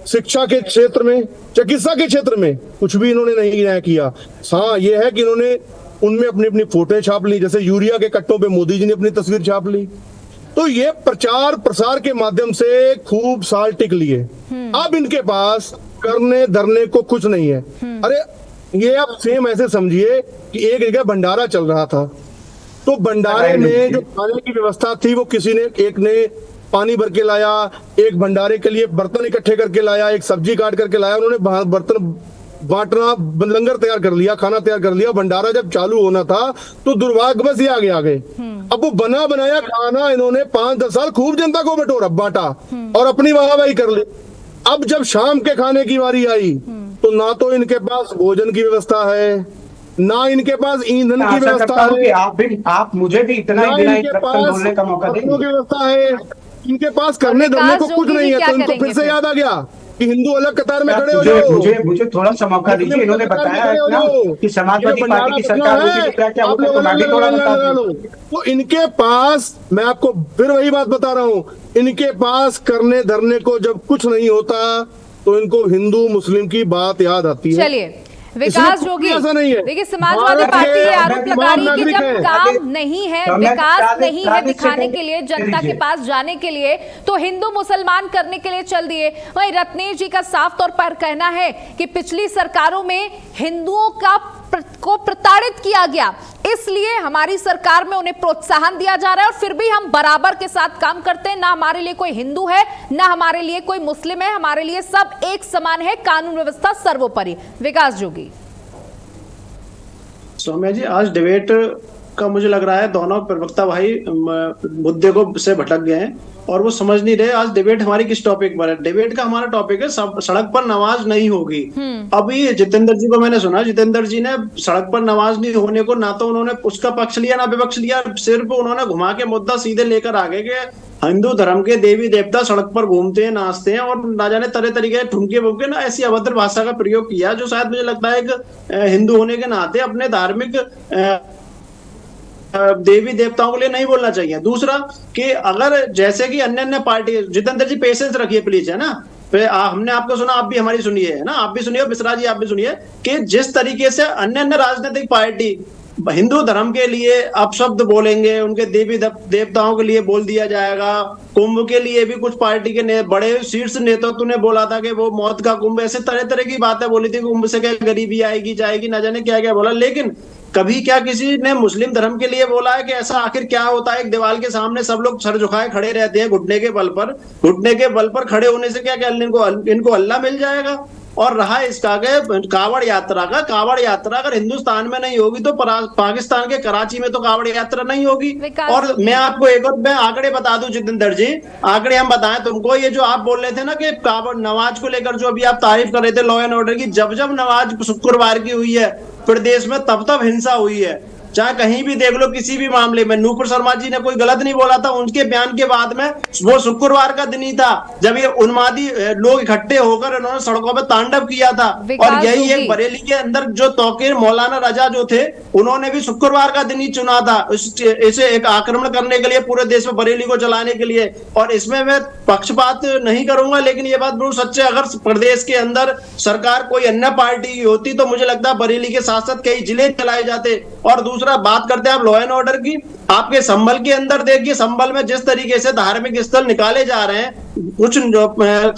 शिक्षा के क्षेत्र में, चिकित्सा के क्षेत्र में कुछ भी इन्होंने नहीं किया। हाँ, ये है कि इन्होंने उनमें अपनी अपनी फोटो छाप ली, जैसे यूरिया के कट्टों पे मोदी जी ने अपनी तस्वीर छाप ली। तो ये प्रचार प्रसार के माध्यम से खूब साल टिक लिए। अब इनके पास करने धरने को कुछ नहीं है। अरे ये आप सेम ऐसे समझिए कि एक जगह भंडारा चल रहा था, तो भंडारे में जो खाने की व्यवस्था थी वो किसी ने, एक ने पानी भर के लाया, एक भंडारे के लिए बर्तन इकट्ठे करके लाया, एक सब्जी काट करके लाया, उन्होंने बर्तन बांटना, लंगर तैयार कर लिया, खाना तैयार कर लिया, भंडारा जब चालू होना था तो दुर्भाग्यवश ये आगे आ गए। अब वो बना बनाया खाना इन्होंने 5-10 साल खूब जनता को बटोरा, बांटा और अपनी वाहवाही कर ली। अब जब शाम के खाने की बारी आई तो ना तो इनके पास भोजन की व्यवस्था है, ना इनके पास ईंधन की व्यवस्था है, आप मुझे भी इतना ना इनके पास बोलने का मौका कपड़ों की व्यवस्था है, इनके पास करने धरने को कुछ नहीं है। तो इनको फिर से याद आ गया कि हिंदू अलग कतार में खड़े हो जाओ। मुझे थोड़ा सा मौका दीजिए। इन्होंने बताया कि समाजवादी पार्टी की सरकार होगी तो क्या क्या होता है, तो मैं भी थोड़ा बता दूं। तो इनके पास, मैं आपको फिर वही बात बता रहा हूँ, इनके पास करने धरने को जब कुछ नहीं होता तो इनको हिंदू मुस्लिम की बात याद आती है। चलिए विकास जोगी, देखिए समाजवादी भारत पार्टी के ये आरोप लगा रही है कि नागरिक जब हैं। काम नहीं है, विकास नहीं है दिखाने के लिए, जनता के पास जाने के लिए, तो हिंदू मुसलमान करने के लिए चल दिए। वहीं रत्नेश जी का साफ तौर पर कहना है कि पिछली सरकारों में हिंदुओं को प्रताड़ित किया गया, इसलिए हमारी सरकार में उन्हें प्रोत्साहन दिया जा रहा है और फिर भी हम बराबर के साथ काम करते हैं। ना हमारे लिए कोई हिंदू है, ना हमारे लिए कोई मुस्लिम है, हमारे लिए सब एक समान है, कानून व्यवस्था सर्वोपरि। विकास जोगी। सौम्या जी, आज डिबेट का मुझे लग रहा है दोनों प्रवक्ता भाई मुद्दे को से भटक गए हैं और वो समझ नहीं रहे आज डिबेट हमारी किस टॉपिक पर है। डिबेट का हमारा टॉपिक है सड़क पर नमाज नहीं होगी। अभी जितेंद्र जी को मैंने सुना, जितेंद्र जी ने सड़क पर नमाज नहीं होने को ना तो उन्होंने उसका पक्ष लिया ना विपक्ष लिया, सिर्फ उन्होंने घुमा के मुद्दा सीधे लेकर आ गए कि हिंदू धर्म के देवी देवता सड़क पर घूमते हैं, नाचते हैं और ना जाने तरह तरीके ठुमके बुमके ना ऐसी अभद्र भाषा का प्रयोग किया जो शायद मुझे लगता है कि हिंदू होने के नाते अपने धार्मिक देवी देवताओं के लिए नहीं बोलना चाहिए। दूसरा कि अगर जैसे कि अन्य अन्य पार्टी, जितेंद्र जी पेशेंस रखिए प्लीज, है ना, हमने आपको सुना, आप भी हमारी सुनिए, है ना, आप भी सुनिए, मिश्रा जी आप भी सुनिए कि जिस तरीके से अन्य अन्य राजनीतिक पार्टी हिंदू धर्म के लिए अपशब्द बोलेंगे, उनके देवी देवताओं के लिए बोल दिया जाएगा। कुंभ के लिए भी कुछ पार्टी के बड़े शीर्ष नेतृत्व ने बोला था कि वो मौत का कुंभ, ऐसे तरह तरह की बातें बोली थी, कुंभ से क्या गरीबी आएगी जाएगी, ना जाने क्या क्या बोला। लेकिन कभी क्या किसी ने मुस्लिम धर्म के लिए बोला है कि ऐसा आखिर क्या होता है, एक दीवार के सामने सब लोग सर झुकाए खड़े रहते हैं घुटने के बल पर खड़े होने से क्या क्या इनको अल्लाह मिल जाएगा। और रहा इसका कावड़ यात्रा अगर हिंदुस्तान में नहीं होगी तो पाकिस्तान के कराची में तो कावड़ यात्रा नहीं होगी। और मैं आपको एक और मैं आंकड़े बता दूं जितेंद्र जी, आंकड़े हम बताएं तुमको, ये जो आप बोल रहे थे ना कि कावड़ नमाज को लेकर जो अभी आप तारीफ कर रहे थे लॉ एंड ऑर्डर की, जब जब नमाज शुक्रवार की हुई है प्रदेश में तब तब हिंसा हुई है। चाहे कहीं भी देख लो, किसी भी मामले में नूपुर शर्मा जी ने कोई गलत नहीं बोला था, उनके बयान के बाद में वो शुक्रवार का दिन ही था जब ये उन्मादी लोग इकट्ठे होकर इन्होंने सड़कों पर तांडव किया था। और यही एक बरेली के अंदर जो तौकीर मौलाना रजा जो थे, उन्होंने भी शुक्रवार का दिन ही चुना था इसे एक आक्रमण करने के लिए, पूरे देश में बरेली को जलाने के लिए। और इसमें मैं पक्षपात नहीं करूंगा, लेकिन ये बात बिल्कुल सच्ची है, अगर प्रदेश के अंदर सरकार कोई अन्य पार्टी की होती तो मुझे लगता है बरेली के साथ साथ कई जिले चलाए जाते। और दूसरा बात करते हैं आप लॉ एंड ऑर्डर की, आपके संभल के अंदर देखिए, संभल में जिस तरीके से धार्मिक स्थल निकाले जा रहे हैं, कुछ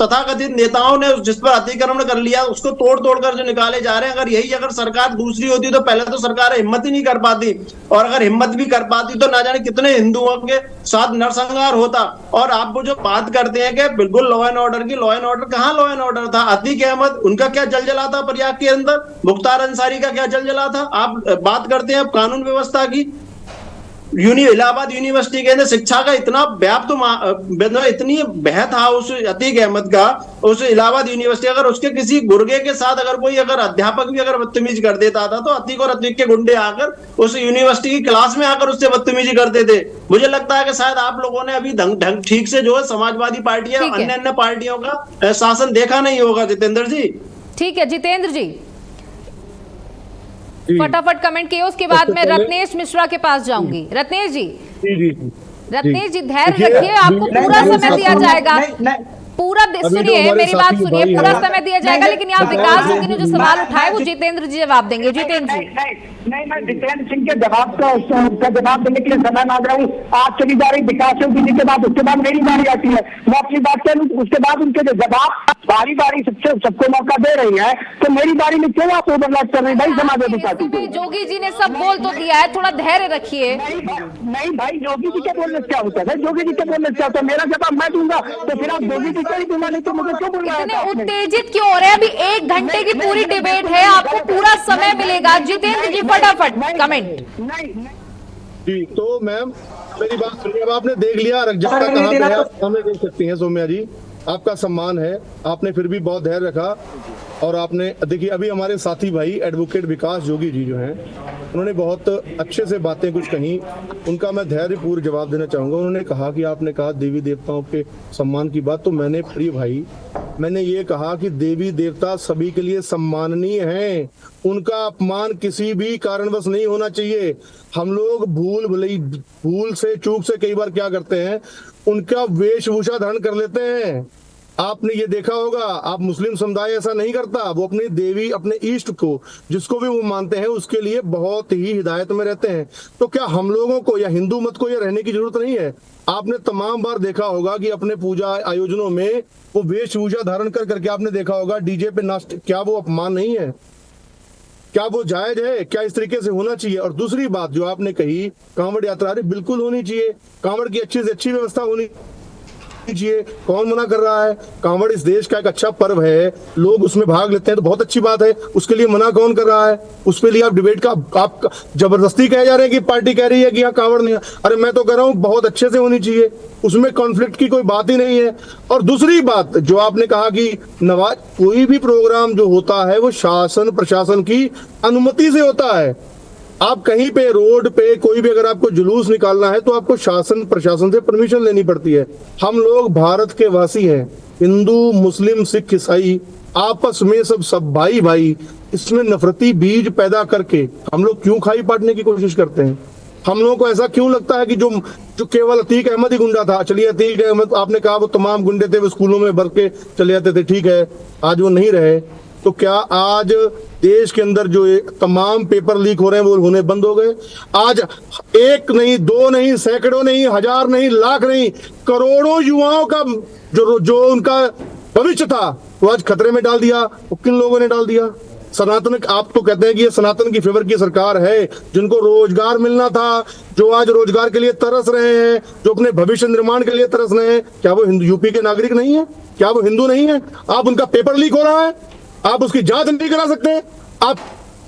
तथाकथित नेताओं ने जिस पर अतिक्रमण कर लिया उसको तोड़ कर जो निकाले जा रहे हैं, अगर सरकार दूसरी होती तो पहले तो सरकार हिम्मत ही नहीं कर पाती, और अगर हिम्मत भी कर पाती तो ना जाने कितने हिंदुओं के साथ नरसंहार होता। और आप वो जो बात करते हैं कि बिल्कुल लॉ एंड ऑर्डर की, लॉ एंड ऑर्डर कहाँ लॉ एंड ऑर्डर था? अतीक अहमद उनका क्या जलजला था प्रयाग के अंदर, मुख्तार अंसारी का क्या जलजला था? आप बात करते हैं कानून व्यवस्था की, इलाहाबाद यूनिवर्सिटी के अंदर शिक्षा का इतना व्याप्त इतनी बह था उस अतीक अहमद का, उस इलाहाबाद यूनिवर्सिटी, अगर उसके किसी गुर्गे के साथ अगर कोई अध्यापक भी बदतमीजी कर देता था तो अतीक और अतीक के गुंडे आकर उस यूनिवर्सिटी की क्लास में आकर उससे बदतमीजी करते थे। मुझे लगता है कि शायद आप लोगों ने अभी ढंग ठीक से जो है समाजवादी पार्टी या अन्य अन्य पार्टियों का शासन देखा नहीं होगा। जितेंद्र जी, ठीक है जितेंद्र जी, फटाफट कमेंट किए, उसके बाद मैं रत्नेश मिश्रा के पास जाऊंगी। रत्नेश जी, रत्नेश जी धैर्य रखिए, आपको पूरा समय दिया जाएगा, पूरा सुनिए मेरी बात सुनिए, पूरा समय दिया जाएगा, लेकिन यहाँ विकास जोगी ने जो सवाल उठाए वो जितेंद्र जी जवाब देंगे। जितेंद्र जी, नहीं मैं जितेंद्र सिंह के जवाब का जवाब देने के लिए समय मांग रहा हूँ। आप चली जा रही विकास जोगी जी के बाद, उसके बाद मेरी बारी आती है, मैं अपनी बात करूँ, उसके बाद उनके जो जवाब बारी बारी सबको मौका दे रही है, तो मेरी बारी में क्यों आप ओवरलैप कर रहे हैं भाई समाजवादी पार्टी को? जोगी जी ने सब बोल तो दिया है, थोड़ा धैर्य रखिए। नहीं भाई, जोगी जी के बोलने से क्या होता है? जोगी जी के बोलने से क्या होता है? मेरा जवाब मैं दूंगा तो फिर आप जोगी जी को ही दूंगा, नहीं तो मुझे क्यों बोल रहे हैं? इतने उत्तेजित क्यों हो रहे हैं? अभी 1 घंटे की पूरी डिबेट है, आपको पूरा समय मिलेगा। जितेंद्र जी फटाफट कमेंट। नहीं जी, तो मैम मेरी बात सुनिए। अब आपने देख लिया रखजप्ता कहाँ पे है, आप हमें देख सकती हैं। सौम्या जी, आपका सम्मान है, आपने फिर भी बहुत धैर्य रखा। और आपने देखिए, अभी हमारे साथी भाई एडवोकेट विकास जोगी जी जो हैं, उन्होंने बहुत अच्छे से बातें कुछ कही, उनका मैं धैर्यपूर्वक जवाब देना चाहूंगा। उन्होंने कहा कि आपने कहा देवी देवताओं के सम्मान की बात, तो मैंने प्रिय भाई, मैंने ये कहा कि देवी देवता सभी के लिए सम्माननीय हैं, उनका अपमान किसी भी कारणवश नहीं होना चाहिए। हम लोग भूल से चूक से कई बार क्या करते हैं, उनका वेशभूषा धारण कर लेते हैं। आपने ये देखा होगा, आप मुस्लिम समुदाय ऐसा नहीं करता, वो अपनी देवी, अपने ईष्ट को, जिसको भी वो मानते हैं, उसके लिए बहुत ही हिदायत में रहते हैं। तो क्या हम लोगों को या हिंदू मत को ये रहने की जरूरत नहीं है? आपने तमाम बार देखा होगा कि अपने पूजा आयोजनों में वो वेशभूषा धारण कर करके आपने देखा होगा डीजे पे नाच, क्या वो अपमान नहीं है? क्या वो जायज है? क्या इस तरीके से होना चाहिए? और दूसरी बात जो आपने कही, कांवड़ यात्रा, अरे बिल्कुल होनी चाहिए, कांवड़ की अच्छी से अच्छी व्यवस्था होनी चाहिए। कौन मना कर रहा है? कांवड़ इस देश का एक अच्छा पर्व है, लोग उसमें भाग लेते हैं तो बहुत अच्छी बात है, उसके लिए मना कौन कर रहा है? उस पे लिए आप डिबेट का आप जबरदस्ती कहे जा रहे हैं कि पार्टी कह रही है कि यहाँ कांवड़ नहीं है। अरे मैं तो कह रहा हूँ बहुत अच्छे से होनी चाहिए, उसमें कॉन्फ्लिक्ट की कोई बात ही नहीं है। और दूसरी बात जो आपने कहा कि नवाज, कोई भी प्रोग्राम जो होता है वो शासन प्रशासन की अनुमति से होता है। आप कहीं पे रोड पे कोई भी अगर आपको जुलूस निकालना है तो आपको शासन प्रशासन से परमिशन लेनी पड़ती है। हम लोग भारत के वासी हैं, हिंदू मुस्लिम सिख ईसाई आपस में सब भाई भाई, इसमें नफरती बीज पैदा करके हम लोग क्यों खाई पाटने की कोशिश करते हैं? हम लोगों को ऐसा क्यों लगता है कि जो केवल अतीक अहमद ही गुंडा था, चलिए अतीक अहमद आपने कहा वो तमाम गुंडे थे, वो स्कूलों में भर के चले जाते थे, ठीक है, आज वो नहीं रहे, तो क्या आज देश के अंदर जो तमाम पेपर लीक हो रहे हैं वो होने बंद हो गए? आज 1 नहीं 2 नहीं सैकड़ों नहीं हजार नहीं लाख नहीं करोड़ों युवाओं का जो उनका भविष्य था वो आज खतरे में डाल दिया। वो किन लोगों ने डाल दिया? सनातन, आप तो कहते हैं कि ये सनातन की फेवर की सरकार है, जिनको रोजगार मिलना था, जो आज रोजगार के लिए तरस रहे हैं, जो अपने भविष्य निर्माण के लिए तरस रहे हैं, क्या वो हिंदू यूपी के नागरिक नहीं है? क्या वो हिंदू नहीं है? आप उनका पेपर लीक हो रहा है, आप उसकी जांच नहीं करा सकते? आप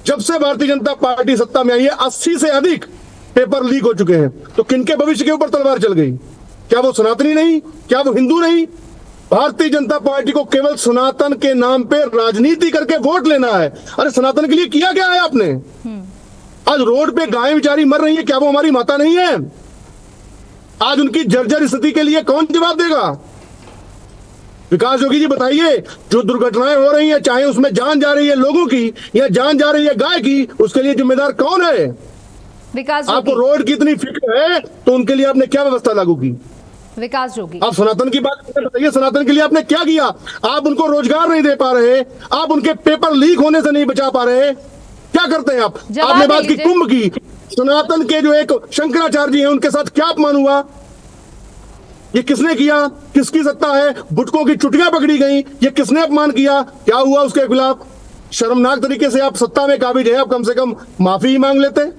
जब से भारतीय जनता पार्टी सत्ता में आई है 80 से अधिक पेपर लीक हो चुके हैं, तो किनके भविष्य के ऊपर तलवार चल गई? क्या वो सनातनी नहीं? क्या वो हिंदू नहीं? भारतीय जनता पार्टी को केवल सनातन के नाम पे राजनीति करके वोट लेना है। अरे सनातन के लिए किया क्या है आपने? आज रोड पे गायें बेचारी मर रही है, क्या वो हमारी माता नहीं है? आज उनकी जर्जर स्थिति के लिए कौन जवाब देगा? विकास जोगी जी बताइए, जो दुर्घटनाएं हो रही हैं, चाहे उसमें जान जा रही है लोगों की या जान जा रही है गाय की, उसके लिए जिम्मेदार कौन है? विकास आपको रोड की इतनी फिक्र है तो उनके लिए आपने क्या व्यवस्था लागू की? विकास जोगी, आप सनातन की बात बताइए, सनातन के लिए आपने क्या किया? आप उनको रोजगार नहीं दे पा रहे, आप उनके पेपर लीक होने से नहीं बचा पा रहे, क्या करते हैं आप? आपने बात की कुंभ की, सनातन के जो एक शंकराचार्य जी हैं उनके साथ क्या अपमान हुआ? ये किसने किया? किसकी सत्ता है? बुटकों की चुटियां पकड़ी गई, ये किसने अपमान किया? क्या हुआ उसके खिलाफ? शर्मनाक तरीके से आप सत्ता में काबिज है, आप कम से कम माफी ही मांग लेते।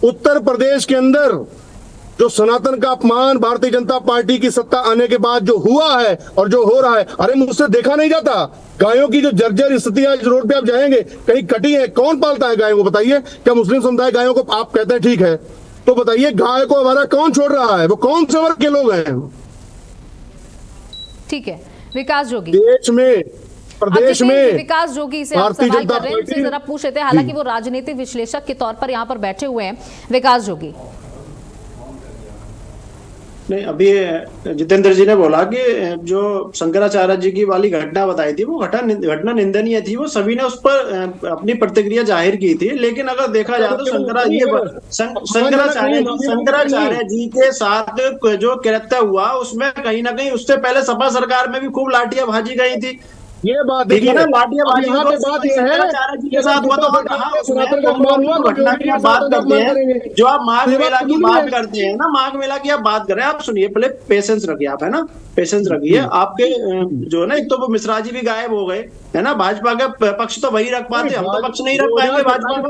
उत्तर प्रदेश के अंदर जो सनातन का अपमान भारतीय जनता पार्टी की सत्ता आने के बाद जो हुआ है और जो हो रहा है, अरे मुझसे देखा नहीं जाता। गायों की जो जर्जर स्थिति आज रोड पे आप जाएंगे कहीं कटी है, कौन पालता है गायों को? बताइए, क्या मुस्लिम समुदाय गायों को? आप कहते हैं ठीक है, तो बताइए गाय को हमारा कौन छोड़ रहा है? वो कौन से वर्ग के लोग हैं? ठीक है विकास जोगी, देश में प्रदेश में विकास जोगी से आप सवाल कर रहे हैं, उनसे जरा पूछ लेते हैं, हालांकि वो राजनीतिक विश्लेषक के तौर पर यहाँ पर बैठे हुए हैं। विकास जोगी, नहीं, अभी जितेंद्र जी ने बोला कि जो शंकराचार्य जी की वाली घटना बताई थी वो घटना निंदनीय थी, वो सभी ने उस पर अपनी प्रतिक्रिया जाहिर की थी। लेकिन अगर देखा जाए तो शंकराचार्य जी के साथ जो कृत्य हुआ उसमें कहीं ना कहीं उससे पहले सपा सरकार में भी खूब लाठियां भाजी गई थी। ये बात देखिए देखिए ना, लाठियाबाजी यहाँ पे बात ये है शंकराचार्य जी के साथ हुआ तो कहा सनातन का अपमान हुआ तो घटना की आप बात करते हैं, जो आप माघ ये बात मेला की कबूल बात है। करते हैं ना, माघ मेला की आप बात कर रहे हैं, आप सुनिए पहले, पेशेंस रखिए आप, है ना, पेशेंस रखिए आपके जो है ना, एक तो वो मिश्रा जी भी गायब हो गए, है ना, भाजपा का पक्ष तो वही रख पाते, हम तो पक्ष नहीं रख पाएंगे भाजपा का,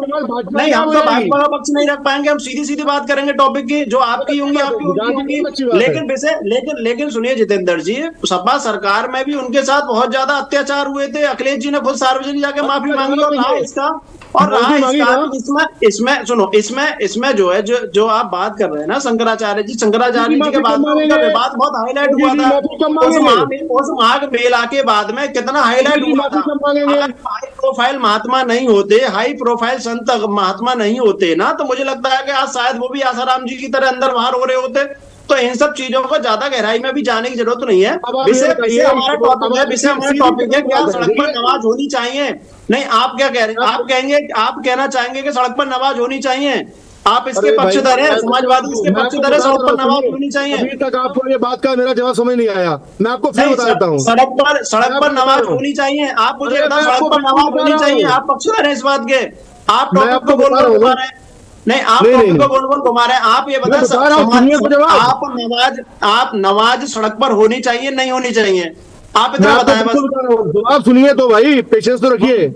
नहीं हम तो भाजपा का पक्ष नहीं रख पाएंगे, हम सीधी सीधी बात करेंगे टॉपिक की, जो आपकी होंगी आपकी होंगी, लेकिन सुनिए जितेंद्र जी, सपा सरकार में भी उनके साथ बहुत ज्यादा अत्याचार हुए थे, अखिलेश जी ने खुद सार्वजनिक जाके माफी मांगी और रहा इसका इसमें सुनो, इसमें जो है जो आप बात कर रहे हैं ना, शंकराचार्य जी के बाद में उनका विवाद बहुत हाईलाइट हुआ था, उस माघ मेला के बाद में कितना हाईलाइट हुआ था, अगर हाई प्रोफाइल महात्मा नहीं होते, हाई प्रोफाइल संत महात्मा नहीं होते ना, तो मुझे लगता है कि आज शायद वो भी आसाराम जी की तरह अंदर बाहर हो रहे होते। तो इन सब चीजों को ज्यादा गहराई में भी जाने की जरूरत नहीं है। विषय हमारा टॉपिक है क्या सड़क पर नमाज होनी चाहिए? नहीं, आप क्या कह रहे हैं? आप कहेंगे, आप कहना चाहेंगे कि सड़क पर नमाज होनी चाहिए, आप इसके पक्षधर हैं, समाजवादी इसके पक्षधर है, सड़क पर नमाज होनी चाहिए। अभी तक आपको ये बात का मेरा जवाब समझ नहीं आया, मैं आपको फिर बता देता हूँ। सड़क पर नमाज होनी चाहिए, आप मुझे बताओ, सड़क पर नमाज होनी चाहिए, आप पक्षधर हैं इस बात के, आप टॉपिक को बोल रहे हैं, नहीं आप टॉपिक को गोल घुमा रहे हैं, आप ये बताएं, आप नमाज सड़क पर होनी चाहिए नहीं होनी चाहिए, आप इतना बताएं बस। आप सुनिए तो भाई, पेशेंस तो रखिए,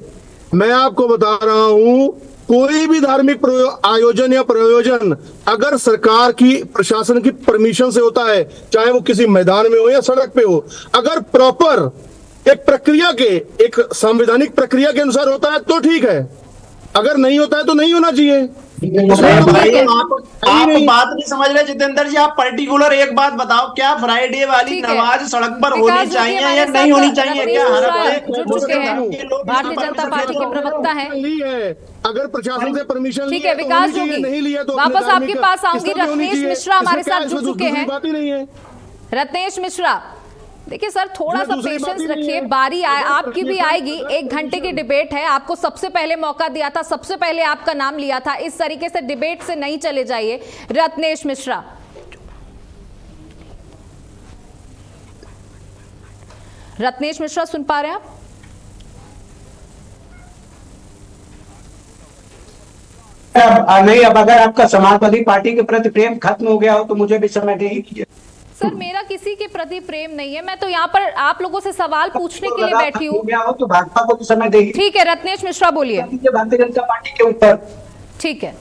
मैं आपको बता रहा हूं, कोई भी धार्मिक आयोजन या प्रयोजन अगर सरकार की, प्रशासन की परमिशन से होता है, चाहे वो किसी मैदान में हो या सड़क पे हो, अगर प्रॉपर एक प्रक्रिया के, एक संवैधानिक प्रक्रिया के अनुसार होता है तो ठीक है, अगर नहीं होता है तो नहीं होना चाहिए। भाई आप बात नहीं समझ रहे जितेंद्र जी, आप पर्टिकुलर एक बात बताओ, क्या फ्राइडे वाली नमाज सड़क पर होनी चाहिए या नहीं होनी चाहिए? क्या भारतीय जनता पार्टी के प्रवक्ता हैं, अगर प्रशासन से परमिशन ठीक है विकास जोगी, नहीं लिया तो वापस आपके पास आऊंगी। रत्नेश मिश्रा हमारे साथ जुड़ चुके हैं। बात ही नहीं है। रत्नेश मिश्रा, देखिए सर, थोड़ा सा पेशेंस रखिए, बारी आपकी भी आएगी। 1 घंटे की डिबेट है, आपको सबसे पहले मौका दिया था, सबसे पहले आपका नाम लिया था, इस तरीके से डिबेट से नहीं चले जाइए। रत्नेश मिश्रा, रत्नेश मिश्रा सुन पा रहे हैं आप? नहीं, अब अगर आपका समाजवादी पार्टी के प्रति प्रेम खत्म हो गया हो तो मुझे भी समय दे दीजिए। सर, मेरा किसी के प्रति प्रेम नहीं है, मैं तो यहाँ पर आप लोगों से सवाल पूछने के लिए बैठी हूँ। तो भाजपा को भी समय देगी। ठीक है रत्नेश मिश्रा, बोलिए। भारतीय जनता पार्टी के ऊपर ठीक है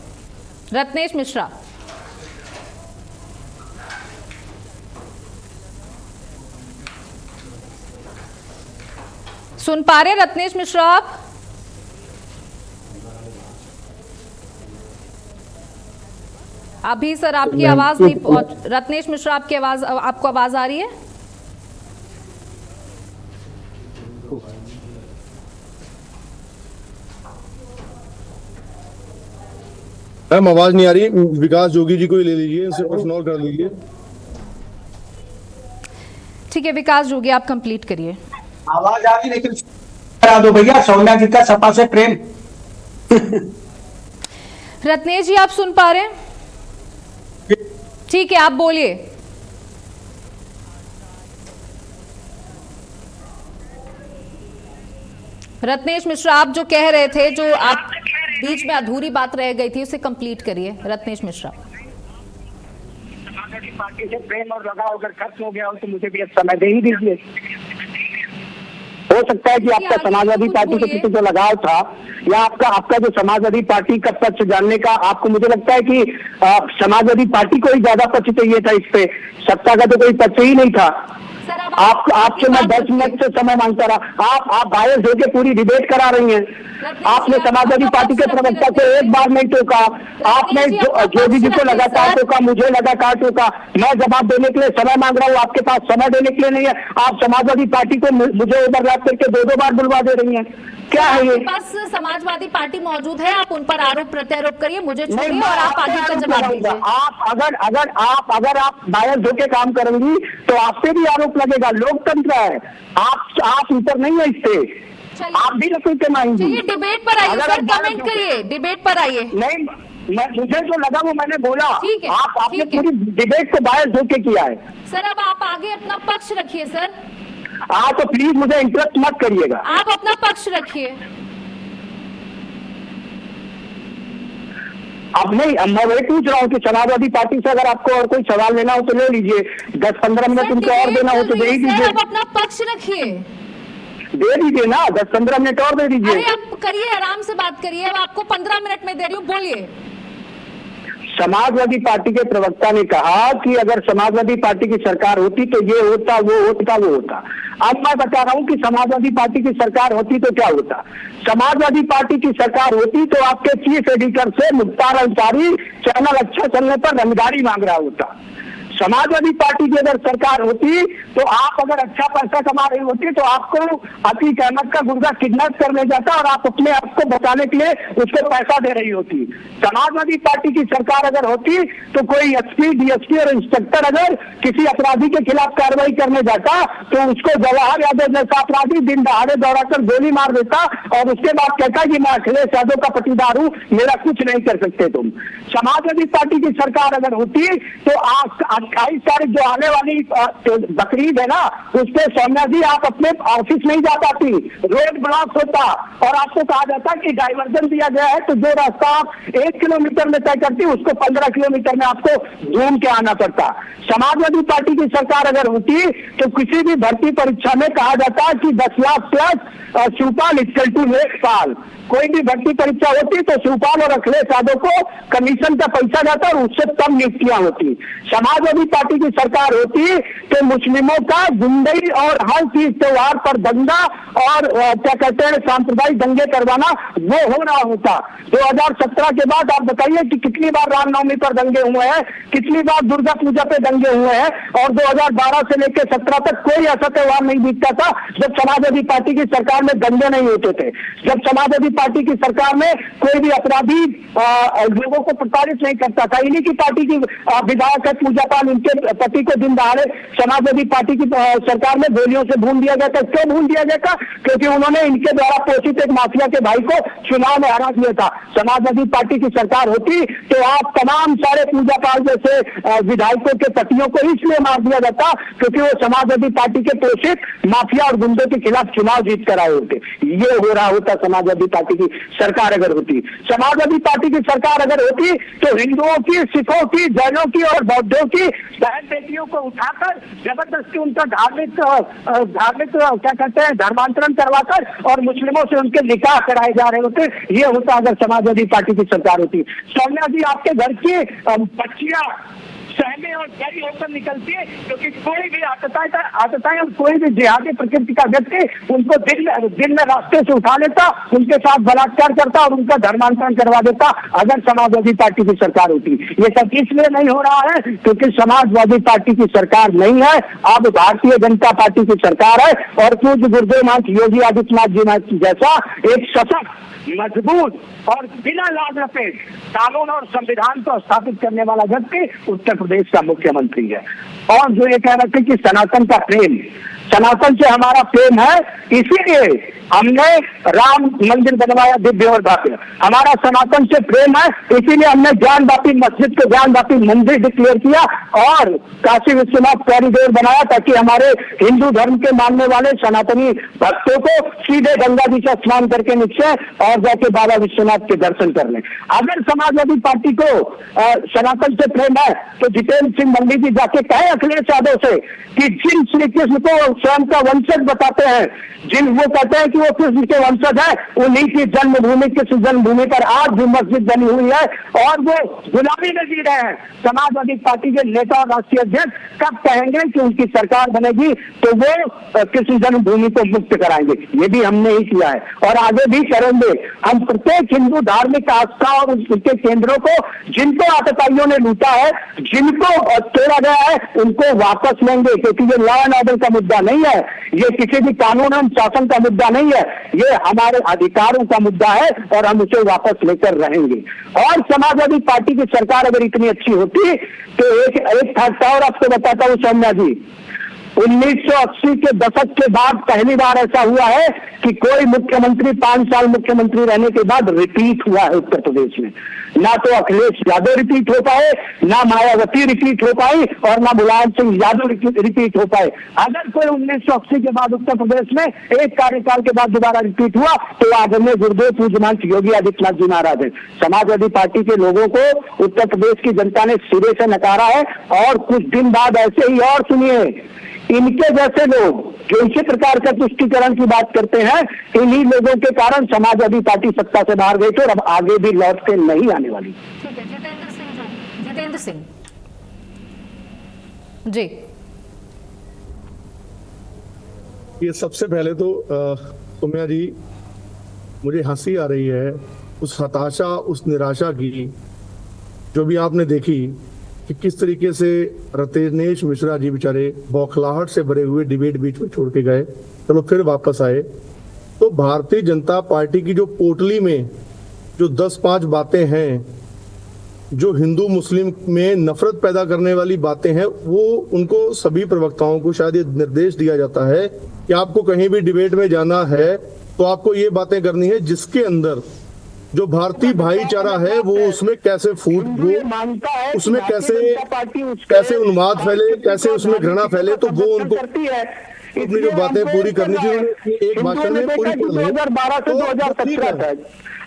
रत्नेश मिश्रा। सुन पा रहे रत्नेश मिश्रा आप? अभी सर आपकी आवाज नहीं पहुंच, रत्नेश मिश्रा आपकी आवाज, आपको आवाज आ रही है? मैम आवाज नहीं आ रही, विकास जोगी जी को ही ले लीजिए, इसे इग्नोर कर लीजिए। ठीक है विकास जोगी, आप कंप्लीट करिए। आवाज आ रही लेकिन करा दो भैया, सोनिया जी का सपा से प्रेम। रत्नेश जी आप सुन पा रहे हैं? ठीक है आप बोलिए। रत्नेश मिश्रा, आप जो कह रहे थे, जो आप बीच में अधूरी बात रह गई थी, उसे कंप्लीट करिए रत्नेश मिश्रा। समाजवादी पार्टी से प्रेम और लगाव अगर खत्म हो गया हो तो मुझे भी समय दे ही दीजिए। हो सकता है कि आपका समाजवादी पार्टी से किसी को लगाव था, या आपका जो समाजवादी पार्टी का पक्ष जानने का, आपको मुझे लगता है कि समाजवादी पार्टी को ही ज्यादा पक्ष चाहिए था, इस पे सत्ता का तो कोई पक्ष ही नहीं था। आपसे मैं 10 मिनट से समय मांगता रहा, आप बायस होकर पूरी डिबेट करा रही हैं। आपने समाजवादी पार्टी के प्रवक्ता को एक बार नहीं टोका, आपने जोगी जी को लगातार टोका, मुझे लगातार टोका। मैं जवाब देने के लिए समय मांग रहा हूँ, आपके पास समय देने के लिए नहीं है। आप समाजवादी पार्टी को मुझे ओवरलैप करके 2-2 बार बुलवा दे रही हैं, क्या है ये? बस समाजवादी पार्टी मौजूद है, आप उन पर आरोप प्रत्यारोप करिए, मुझे छोड़िए और आप आगे का जवाब दीजिए। अगर आप बायस होकर काम करेंगी तो आप पे भी आरोप लगेगा, लोकतंत्र है, आप ऊपर नहीं है इससे, आप भी रसूल के मांगी। डिबेट पर आइए सर, कमेंट करिए, डिबेट पर आइए। नहीं, मुझे जो लगा वो मैंने बोला। ठीक है, आपने पूरी डिबेट को बायस होके किया है सर। अब आप आगे अपना पक्ष रखिए सर। हाँ तो प्लीज मुझे इंटरप्ट मत करिएगा। आप अपना पक्ष रखिए। अब नहीं, अब मैं वही पूछ रहा हूँ कि समाजवादी पार्टी से अगर आपको और कोई सवाल लेना हो तो ले लीजिए, 10-15 मिनट उनको और देना हो तो दे ही दीजिए। आप अपना पक्ष रखिए, दे दीजिए ना, 10-15 मिनट और दे दीजिए। अरे आप करिए, आराम से बात करिए, अब आपको 15 मिनट में दे रही हूँ, बोलिए। समाजवादी पार्टी के प्रवक्ता ने कहा कि अगर समाजवादी पार्टी की सरकार होती तो ये होता, वो होता, वो होता। अब मैं बता रहा हूं कि समाजवादी पार्टी की सरकार होती तो क्या होता। समाजवादी पार्टी की सरकार होती तो आपके चीफ एडिटर से मुख्तार अंसारी चैनल अच्छा चलने पर रंगदारी मांग रहा होता। समाजवादी पार्टी की अगर सरकार होती तो आप अगर अच्छा पैसा कमा रही होती तो आपको अतीक अहमद का गुर्दा किडनैप कर ले जाता और आप अपने आप को बचाने के लिए उसको पैसा दे रही होती। समाजवादी पार्टी की सरकार अगर होती तो कोई एसपी, डीएसपी और इंस्पेक्टर अगर किसी अपराधी के खिलाफ कार्रवाई करने जाता तो उसको जवाहर यादव जैसा अपराधी दिन दहाड़े दौड़ाकर गोली मार देता और उसके बाद कहता कि मैं अखिलेश यादव का पटीदार हूं, मेरा कुछ नहीं कर सकते तुम। समाजवादी पार्टी की सरकार अगर होती तो 28 तारीख जो आने वाली बकरीद है ना, उस पे सौम्या जी आप अपने ऑफिस नहीं जा पाती, रोड ब्लॉक होता और आपको कहा जाता कि डाइवर्जन दिया गया है तो जो रास्ता आप 1 किलोमीटर में तय करती उसको 15 किलोमीटर में आपको घूम के आना पड़ता। समाजवादी पार्टी की सरकार अगर होती तो किसी भी भर्ती परीक्षा में कहा जाता कि 10 lakh plus Shivpal equal to lekhpal. कोई भी भर्ती परीक्षा होती तो शिवपाल और अखिलेश यादव को कमीशन का पैसा जाता और उससे कम नियुक्तियां होती। समाजवादी पार्टी की सरकार होती तो मुस्लिमों का गुंडई और हर चीज त्योहार पर दंगा और क्या कहते हैं सांप्रदायिक दंगे करवाना वो हो रहा होता। 2017 के बाद आप बताइए कि कितनी बार रामनवमी पर दंगे हुए हैं, कितनी बार दुर्गा पूजा पे दंगे हुए हैं और 2012 से लेकर 17 तक कोई ऐसा त्योहार नहीं बीतता था जब समाजवादी पार्टी की सरकार में दंगे नहीं होते थे, जब समाजवादी पार्टी की सरकार में कोई भी अपराधी लोगों को प्रताड़ित नहीं करता था। इन्हीं की पार्टी की विधायक है पूजा पाल, उनके पति को दिन दहाड़े समाजवादी पार्टी की सरकार में गोलियों से भून दिया गया था। क्यों भून दिया गया था? क्योंकि उन्होंने इनके द्वारा पोषित एक माफिया के भाई को चुनाव में हरा दिया था। समाजवादी पार्टी की सरकार होती तो आप तमाम सारे पूजा पाल जैसे विधायकों के पतियों को इसलिए मार दिया जाता क्योंकि वो समाजवादी पार्टी के पोषित माफिया और गुंडों के खिलाफ चुनाव जीत कर आए होते। ये हो रहा होता समाजवादी पार्टी की सरकार अगर होती। समाजवादी पार्टी की सरकार अगर होती तो हिंदुओं की, सिखों की, जैनों की और बौद्धों की बहन बेटियों को उठाकर जबरदस्ती उनका धार्मिक क्या कहते हैं धर्मांतरण करवाकर और मुस्लिमों से उनके निकाह कराए जा रहे होते। ये होता अगर समाजवादी पार्टी की सरकार होती। सौम्या जी आपके घर की बच्चियां सहमे और डरी होकर निकलती है क्योंकि कोई भी आतताई और कोई भी जिहादी प्रकृति का व्यक्ति उनको दिन में रास्ते से उठा लेता, उनके साथ बलात्कार करता और उनका धर्मांतरण करवा देता अगर समाजवादी पार्टी की सरकार होती। ये सब इसलिए नहीं हो रहा है क्योंकि समाजवादी पार्टी की सरकार नहीं है, अब भारतीय जनता पार्टी की सरकार है और पूज्य गुरुदेव महंत योगी आदित्यनाथ जी जैसा एक सशक्त, मजबूत और बिना लाज लपेट कानून और संविधान को स्थापित करने वाला व्यक्ति उत्तर प्रदेश का मुख्यमंत्री है। और जो ये कह रहे थे कि सनातन का प्रेम, सनातन से हमारा प्रेम है, इसीलिए हमने राम मंदिर बनवाया दिव्य और भव्य। हमारा सनातन से प्रेम है, इसीलिए हमने ज्ञानवापी मस्जिद को ज्ञानवापी मंदिर डिक्लेयर किया और काशी विश्वनाथ कॉरिडोर बनाया ताकि हमारे हिंदू धर्म के मानने वाले सनातनी भक्तों को सीधे गंगा जी से स्नान करके नीचे और जाके बाबा विश्वनाथ के दर्शन कर लें। अगर समाजवादी पार्टी को सनातन से प्रेम है तो जितेंद्र सिंह मंडी जी जाके कहे अखिलेश यादव से कि जिन श्री कृष्ण को स्वयं का वंशज बताते हैं, जिन वो कहते हैं कि वो कृष्ण के वंशज है, उन्हीं की जन्मभूमि किस जन्मभूमि पर आज भी मस्जिद बनी हुई है और वो गुलामी में जी रहे हैं। समाजवादी पार्टी के नेता और राष्ट्रीय अध्यक्ष कब कहेंगे कि उनकी सरकार बनेगी तो वो कृष्ण जन्मभूमि को मुक्त कराएंगे। ये भी हमने ही किया है और आगे भी करेंगे। हम प्रत्येक हिंदू धार्मिक आस्था और उनके केंद्रों को जिनको आतताइयों ने लूटा है, जिनको तोड़ा गया है, उनको वापस लेंगे क्योंकि ये लॉ एंड ऑर्डर का मुद्दा नहीं है, ये किसी भी कानून और शासन का मुद्दा नहीं है, ये हमारे अधिकारों का मुद्दा है और हम उसे वापस लेकर रहेंगे। और समाजवादी पार्टी की सरकार अगर इतनी अच्छी होती तो एक फैक्ट और आपको बताता हूँ सौम्या जी, 1980 के दशक के बाद पहली बार ऐसा हुआ है कि कोई मुख्यमंत्री 5 साल मुख्यमंत्री रहने के बाद रिपीट हुआ है उत्तर प्रदेश में। ना तो अखिलेश यादव रिपीट हो पाए, ना मायावती रिपीट हो पाई, और ना मुलायम सिंह यादव रिपीट हो पाए। अगर कोई 1980 के बाद उत्तर प्रदेश में एक कार्यकाल के बाद दोबारा रिपीट हुआ तो आदरणीय गुरुदेव पूज्यमान योगी आदित्यनाथ जी महाराज है। समाजवादी पार्टी के लोगों को उत्तर प्रदेश की जनता ने सिरे से नकारा है, और कुछ दिन बाद ऐसे ही और सुनिए, इनके जैसे लोग जो इसी प्रकार का तुष्टीकरण की बात करते हैं, इन्हीं लोगों के कारण समाजवादी पार्टी सत्ता से बाहर गई थी और अब आगे भी लौट के नहीं आने वाली। ठीक है, जितेंद्र सिंह जी। ये सबसे पहले तो सौम्या जी, मुझे हंसी आ रही है उस हताशा, उस निराशा की जो भी आपने देखी कि किस तरीके से रत्नेश मिश्रा जी बेचारे बौखलाहट से भरे हुए डिबेट बीच में छोड़ के गए, चलो फिर वापस आए। तो भारतीय जनता पार्टी की जो पोटली में जो 10-5 बातें हैं, जो हिंदू मुस्लिम में नफरत पैदा करने वाली बातें हैं, वो उनको सभी प्रवक्ताओं को शायद ये निर्देश दिया जाता है कि आपको कहीं भी डिबेट में जाना है तो आपको ये बातें करनी है जिसके अंदर जो भारतीय भाईचारा है वो उसमें कैसे फूट हो, उसमें कैसे उन्माद फैले, कैसे उसमें घृणा फैले, तो वो उनको अपनी जो बातें पूरी करनी चाहिए एक भाषण में पूरी कर लें। 2012 से 2017 तक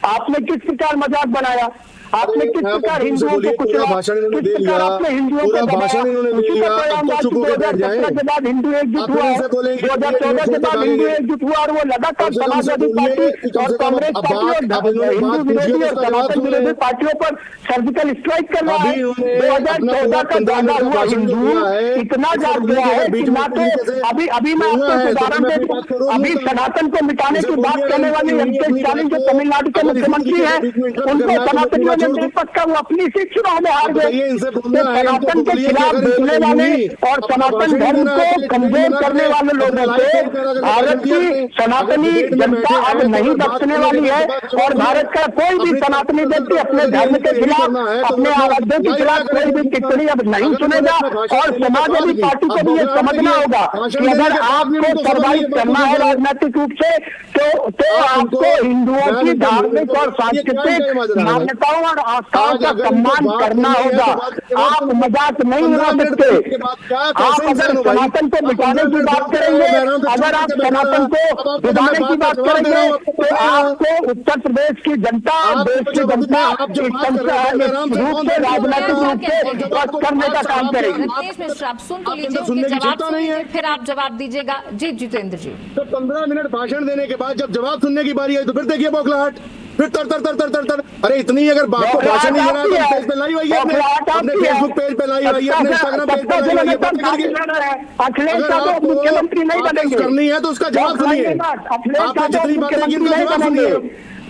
आपने किस प्रकार मजाक बनाया, आपने किस प्रकार हिंदुओं को पूरा भाषण इन्होंने दे लिया, पूरा भाषण इन्होंने दे लिया, अब तो चुप होकर बैठ जाएं। 2017 के बाद हिंदू एकजुट हुआ, 2014 के बाद हिंदू एकजुट हुआ, और वो लगातार समाजवादी पार्टी और कांग्रेस पार्टी और हिंदू विरोधी और सनातन विरोधी पार्टियों पर सर्जिकल स्ट्राइक कर रहा है। 2014 का दादा हुआ हिंदू इतना जाग गया है कि ना तो अभी मैं आपको उदाहरण दे दूं, अभी सनातन को मिटाने की बात करने वाले एम.के. स्टालिन जो तमिलनाडु के मुख्यमंत्री हैं, उनको सनातनियों ने नहीं पक्का, वो अपनी से चुनाव में हार गए। सनातन के खिलाफ बोलने वाले और सनातन धर्म को कमजोर करने वाले लोगों से भारत की सनातनी जनता अब नहीं बख्शने वाली है, और भारत का कोई भी सनातनी व्यक्ति अपने धर्म के खिलाफ, अपने आराध्यों के खिलाफ कोई भी टिप्पणी अब नहीं सुनेगा। और समाजवादी पार्टी को भी ये समझना होगा कि अगर आपको सर्वाइव करना है राजनीतिक रूप से तो आपको हिंदुओं की धार्मिक और सांस्कृतिक मान्यताओं और आस्थाओं का सम्मान करना होगा। आप मजाक नहीं उड़ा सकते। आप अगर सनातन को मिटाने की बात करेंगे, अगर आप सनातन को मिटाने की बात करेंगे, तो आपको उत्तर प्रदेश की जनता, देश की जनता रूप से राजनीतिक रूप से करने का काम करेगी। रत्नेश मिश्रा, आप सुन तो लीजिए, उनके जवाब सुनिए, फिर आप जवाब दीजिएगा। जी जितेंद्र जी। तो 15 मिनट भाषण देने के बाद जब जवाब सुनने की बारी आई तो फिर देखिए बौखलाहट, फिर तर तर तर तर तर तर। अरे इतनी अगर बात को भाषण नहीं देना है तो पेज पे लाई हुई है, अपने फेसबुक पेज पे लाई हुई है, अपने इंस्टाग्राम पेज पे लाई हुई है। अखिलेश यादव मुख्यमंत्री नहीं बनेंगे, करनी है तो उसका जवाब सुनिए। आपने जितनी बातें की उनका जवाब सुनिए।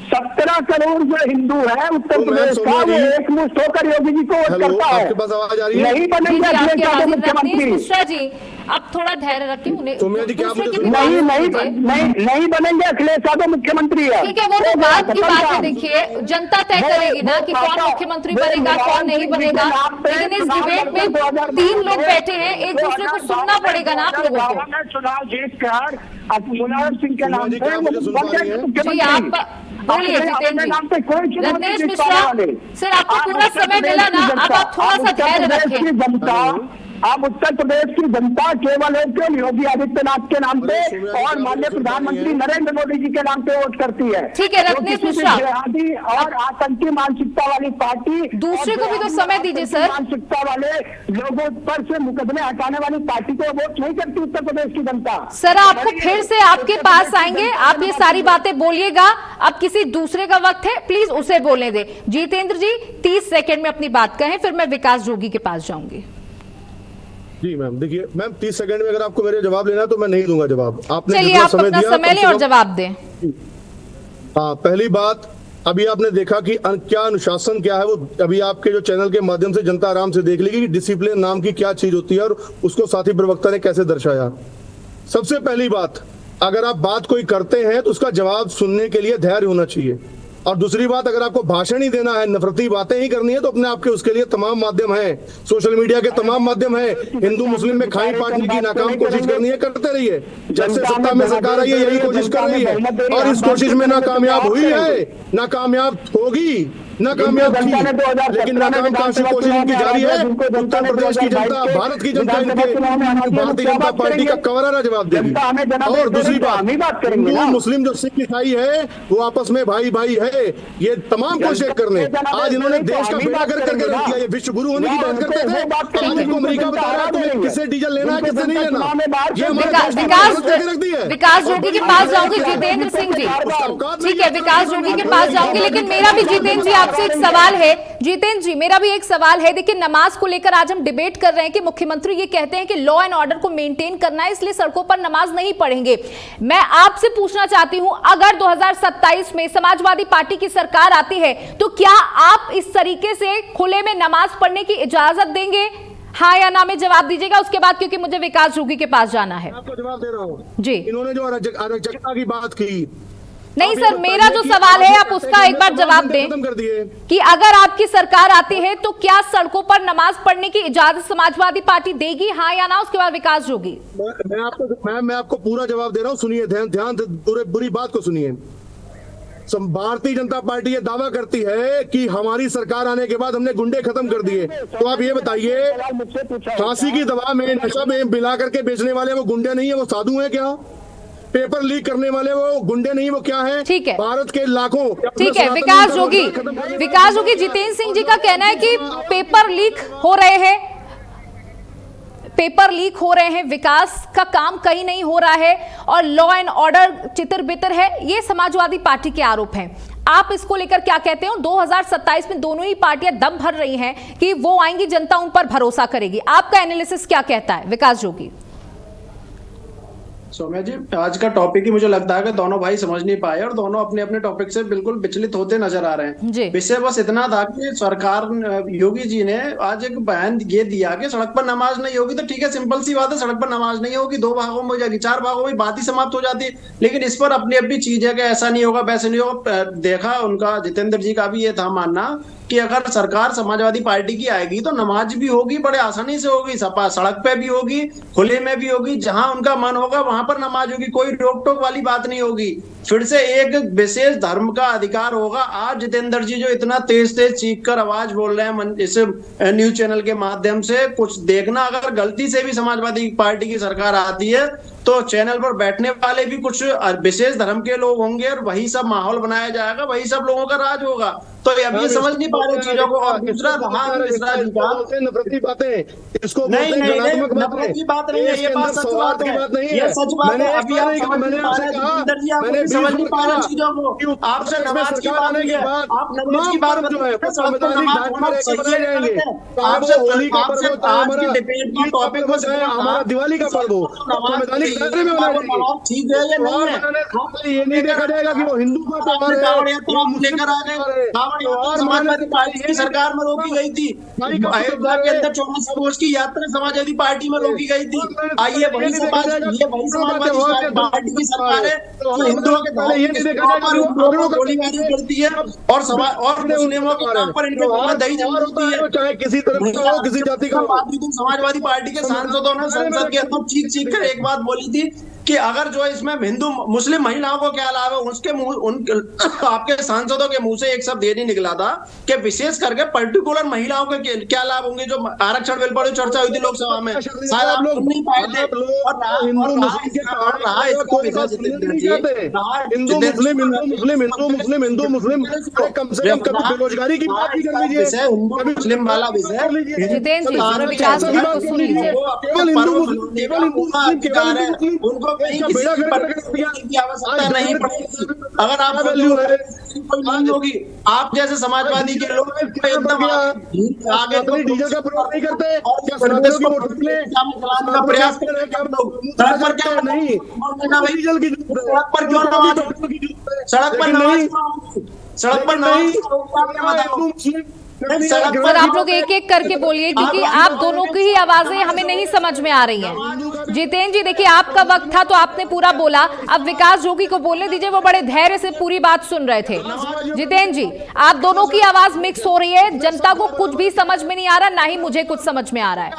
17 करोड़ जो हिंदू है उत्तर प्रदेश का, वो एक मुश्त होकर योगी जी को वोट करता है। आपके पास आवाज आ रही है? नहीं बनेंगे अखिलेश यादव मुख्यमंत्री। मिश्रा जी, आप थोड़ा धैर्य रखिए, उन्हें सौम्या जी क्या मुझे नहीं बनेंगे अखिलेश यादव मुख्यमंत्री है। ठीक है, वो तो बात की बात है। देखिए, जनता तय करेगी ना कि कौन मुख्यमंत्री बनेगा, कौन नहीं बनेगा। लेकिन इस डिबेट में 3 लोग बैठे हैं, एक दूसरे को सुनना पड़ेगा ना आप लोगों को। चुनाव जीत कर मुलायम सिंह के नाम पे जी आप बोलिए जितेंद्र जी। रत्नेश मिश्रा, सर आपको पूरा समय मिला ना, अब आप थोड़ा सा धैर्य रखें। अब उत्तर प्रदेश की जनता केवल एक योगी आदित्यनाथ के नाम पे और माननीय प्रधानमंत्री नरेंद्र मोदी जी के नाम पे वोट करती है। ठीक है रत्नेश मिश्रा, और आतंकी मानसिकता वाली पार्टी, दूसरे को भी तो समय दीजिए सर। मानसिकता वाले लोगों पर से मुकदमे हटाने वाली पार्टी को वोट नहीं करती उत्तर प्रदेश की जनता। सर आपको फिर से आपके पास आएंगे, आप ये सारी बातें बोलिएगा। अब किसी दूसरे का वक्त है, प्लीज उसे बोलने दे। जितेंद्र जी 30 सेकंड में अपनी बात कहें, फिर मैं विकास जोगी के पास जाऊंगी। जी मैम, देखिए मैम 30 सेकंड में अगर आपको मेरे जवाब लेना तो मैं नहीं दूंगा जवाब। आपने चलिए आप अपना समय लें और जवाब दें। हाँ, पहली बात, अभी आपने देखा कि क्या अनुशासन क्या है, वो अभी आपके जो चैनल के माध्यम से जनता आराम से देख लेगी कि डिसिप्लिन नाम की क्या चीज होती है और उसको साथी प्रवक्ता ने कैसे दर्शाया। सबसे पहली बात, अगर आप बात कोई करते हैं तो उसका जवाब सुनने के लिए धैर्य होना चाहिए। और दूसरी बात, अगर आपको भाषण ही देना है, नफरती बातें ही करनी है, तो अपने आपके उसके लिए तमाम माध्यम हैं, सोशल मीडिया के तमाम माध्यम हैं। हिंदू मुस्लिम में खाई पाटने की नाकाम कोशिश करनी है, करते रहिए। जब से सत्ता में सरकार आई है यही कोशिश कर रही है, और इस कोशिश में नाकामयाब हुई है, नाकामयाब होगी, नाकामयाब थी, लेकिन नाकाम कोशिश इनकी जारी है। उत्तर प्रदेश की जनता, भारत की जनता इनके भारतीय जनता पार्टी का कवरारा जवाब देगी। और दूसरी बात, हिंदू मुस्लिम जो सिख ईसाई है वो आपस में भाई भाई है, ये तमाम कोशिश करने। आज इन्होंने देश का बेड़ा कर करके रख दिया। ये विश्व गुरु होने की बात करते थे, आज इनको अमेरिका बता रहा है तुम्हें किससे डीजल लेना है किससे नहीं लेना। ये विकास जोगी के पास जाऊंगी, जितेंद्र सिंह जी, ठीक है, विकास जोगी के पास जाऊंगी, लेकिन मेरा भी जितेंद्र जी आपसे एक सवाल है। जितेंद्र जी, मेरा भी एक सवाल है। देखिए, नमाज को लेकर आज हम डिबेट कर रहे हैं कि मुख्यमंत्री ये कहते हैं कि लॉ एंड ऑर्डर को मेंटेन करना है, इसलिए सड़कों पर नमाज नहीं पढ़ेंगे। मैं आपसे पूछना चाहती हूं, अगर 2027 में समाजवादी पार्टी की सरकार आती है तो क्या आप इस तरीके से खुले में नमाज पढ़ने की इजाजत देंगे? हाँ या ना में जवाब दीजिएगा, उसके बाद क्योंकि मुझे विकास जोगी के पास जाना है। आपको जवाब दे रहा हूँ जी। इन्होंने जो अराजकता की बात की, नहीं सर, मेरा जो सवाल है आप उसका एक बार जवाब दें कि अगर आपकी सरकार आती है तो क्या सड़कों पर नमाज पढ़ने की इजाजत समाजवादी पार्टी देगी, हाँ या ना? उसके बाद विकास जोगी। मैं आपको पूरा जवाब दे रहा हूँ, सुनिए, ध्यान बुरी बात को सुनिए। भारतीय जनता पार्टी ये दावा करती है कि हमारी सरकार आने के बाद हमने गुंडे खत्म कर दिए। तो आप ये बताइए, फांसी की दवा में नशा में मिला करके बेचने वाले वो गुंडे नहीं है, वो साधु हैं क्या? पेपर लीक करने वाले वो गुंडे नहीं, वो क्या है? ठीक है, भारत के लाखों। ठीक है, विकास जोगी, जितेंद्र सिंह जी का कहना है कि पेपर लीक हो रहे हैं, विकास का काम कहीं नहीं हो रहा है और लॉ एंड ऑर्डर चितर बितर है, ये समाजवादी पार्टी के आरोप हैं। आप इसको लेकर क्या कहते हो? 2027 में दोनों ही पार्टियां दम भर रही हैं कि वो आएंगी, जनता उन पर भरोसा करेगी। आपका एनालिसिस क्या कहता है, विकास जोगी? सौम्या जी, आज का टॉपिक ही मुझे लगता है कि दोनों भाई समझ नहीं पाए और दोनों अपने अपने टॉपिक से बिल्कुल विचलित होते नजर आ रहे हैं। विषय बस इतना था कि सरकार, योगी जी ने आज एक बयान ये दिया कि सड़क पर नमाज नहीं होगी, तो ठीक है, सिंपल सी बात है, सड़क पर नमाज नहीं होगी, 2 भागों में हो जाएगी, 4 भागों में बात ही समाप्त हो जाती है। लेकिन इस पर अपनी अपनी चीज है कि ऐसा नहीं होगा, वैसे नहीं होगा। देखा, उनका जितेंद्र जी का भी ये था मानना कि अगर सरकार समाजवादी पार्टी की आएगी तो नमाज भी होगी, बड़े आसानी से होगी, सड़क पे भी होगी, खुले में भी होगी, जहां उनका मन होगा वहां पर नमाज होगी, कोई रोक टोक वाली बात नहीं होगी। फिर से एक विशेष धर्म का अधिकार होगा। आज जितेंद्र जी जो इतना तेज तेज चीख कर आवाज बोल रहे हैं इस न्यूज चैनल के माध्यम से, कुछ देखना, अगर गलती से भी समाजवादी पार्टी की सरकार आती है तो चैनल पर बैठने वाले भी कुछ विशेष धर्म के लोग होंगे और वही सब माहौल बनाया जाएगा, वही सब लोगों का राज होगा। तो अब ये समझ नहीं पा रहे चीजों को। और दूसरा नफरती बातें, इसको नहीं, नफरत की बात नहीं है, ये बात सच बात है, ये सच बात है। अभी आप समझ नहीं पा रहे चीजों को। आपसे नमाज की बात नहीं है, आप नमाज की बात टॉपिक हमारा दिवाली का पर्व हो, ठीक है, ये नहीं है, ये नहीं देखा जाएगा कि वो हिंदू का त्योहार है, लेकर आ गए। समाजवादी पार्टी की सरकार में रोकी गई थी, अयोध्या के अंदर 24 कोष की यात्रा समाजवादी पार्टी में रोकी गई थी। आइए, वही समाजवादी पार्टी की सरकार है जो हिंदुओं के गोलीबारी करती है और मुस्लिमों के नाम पर इनके दही जमाती है। चाहे किसी तरह किसी जाति का। समाजवादी पार्टी के सांसदों ने संसद के अंदर चीख चीख कर एक बात बोली थी कि अगर जो इसमें हिंदू मुस्लिम महिलाओं को क्या लाभ है, उसके मुंह आपके सांसदों के मुंह से एक शब्द ये नहीं निकला था कि विशेष करके पर्टिकुलर महिलाओं के क्या लाभ होंगे। जो आरक्षण बिल पर चर्चा हुई थी लोकसभा में, शायद आप सुन नहीं पाए थे। हिंदू मुस्लिम कम से कम कभी बेरोजगारी की बात भी कर लीजिए, मुस्लिम वाला विषय, उनको आवश्यकता नहीं पड़ेगी। अगर आप नहीं होगी, आप जैसे समाजवादी के लोग एकदम आगे डीजल का प्रयोग नहीं करते, प्रयास कर रहे सड़क पर क्या नहीं, डीजल की सड़क पर क्यों सड़क पर नहीं, सड़क पर नहीं, सर आप लोग एक एक करके बोलिए, क्योंकि आप दोनों की ही आवाजें हमें नहीं समझ में आ रही हैं। जितेंद्र जी देखिए, आपका वक्त था तो आपने पूरा बोला, अब विकास जोगी को बोलने दीजिए, वो बड़े धैर्य से पूरी बात सुन रहे थे। जितेंद्र जी, आप दोनों की आवाज मिक्स हो रही है, जनता को कुछ भी समझ में नहीं आ रहा, ना ही मुझे कुछ समझ में आ रहा है।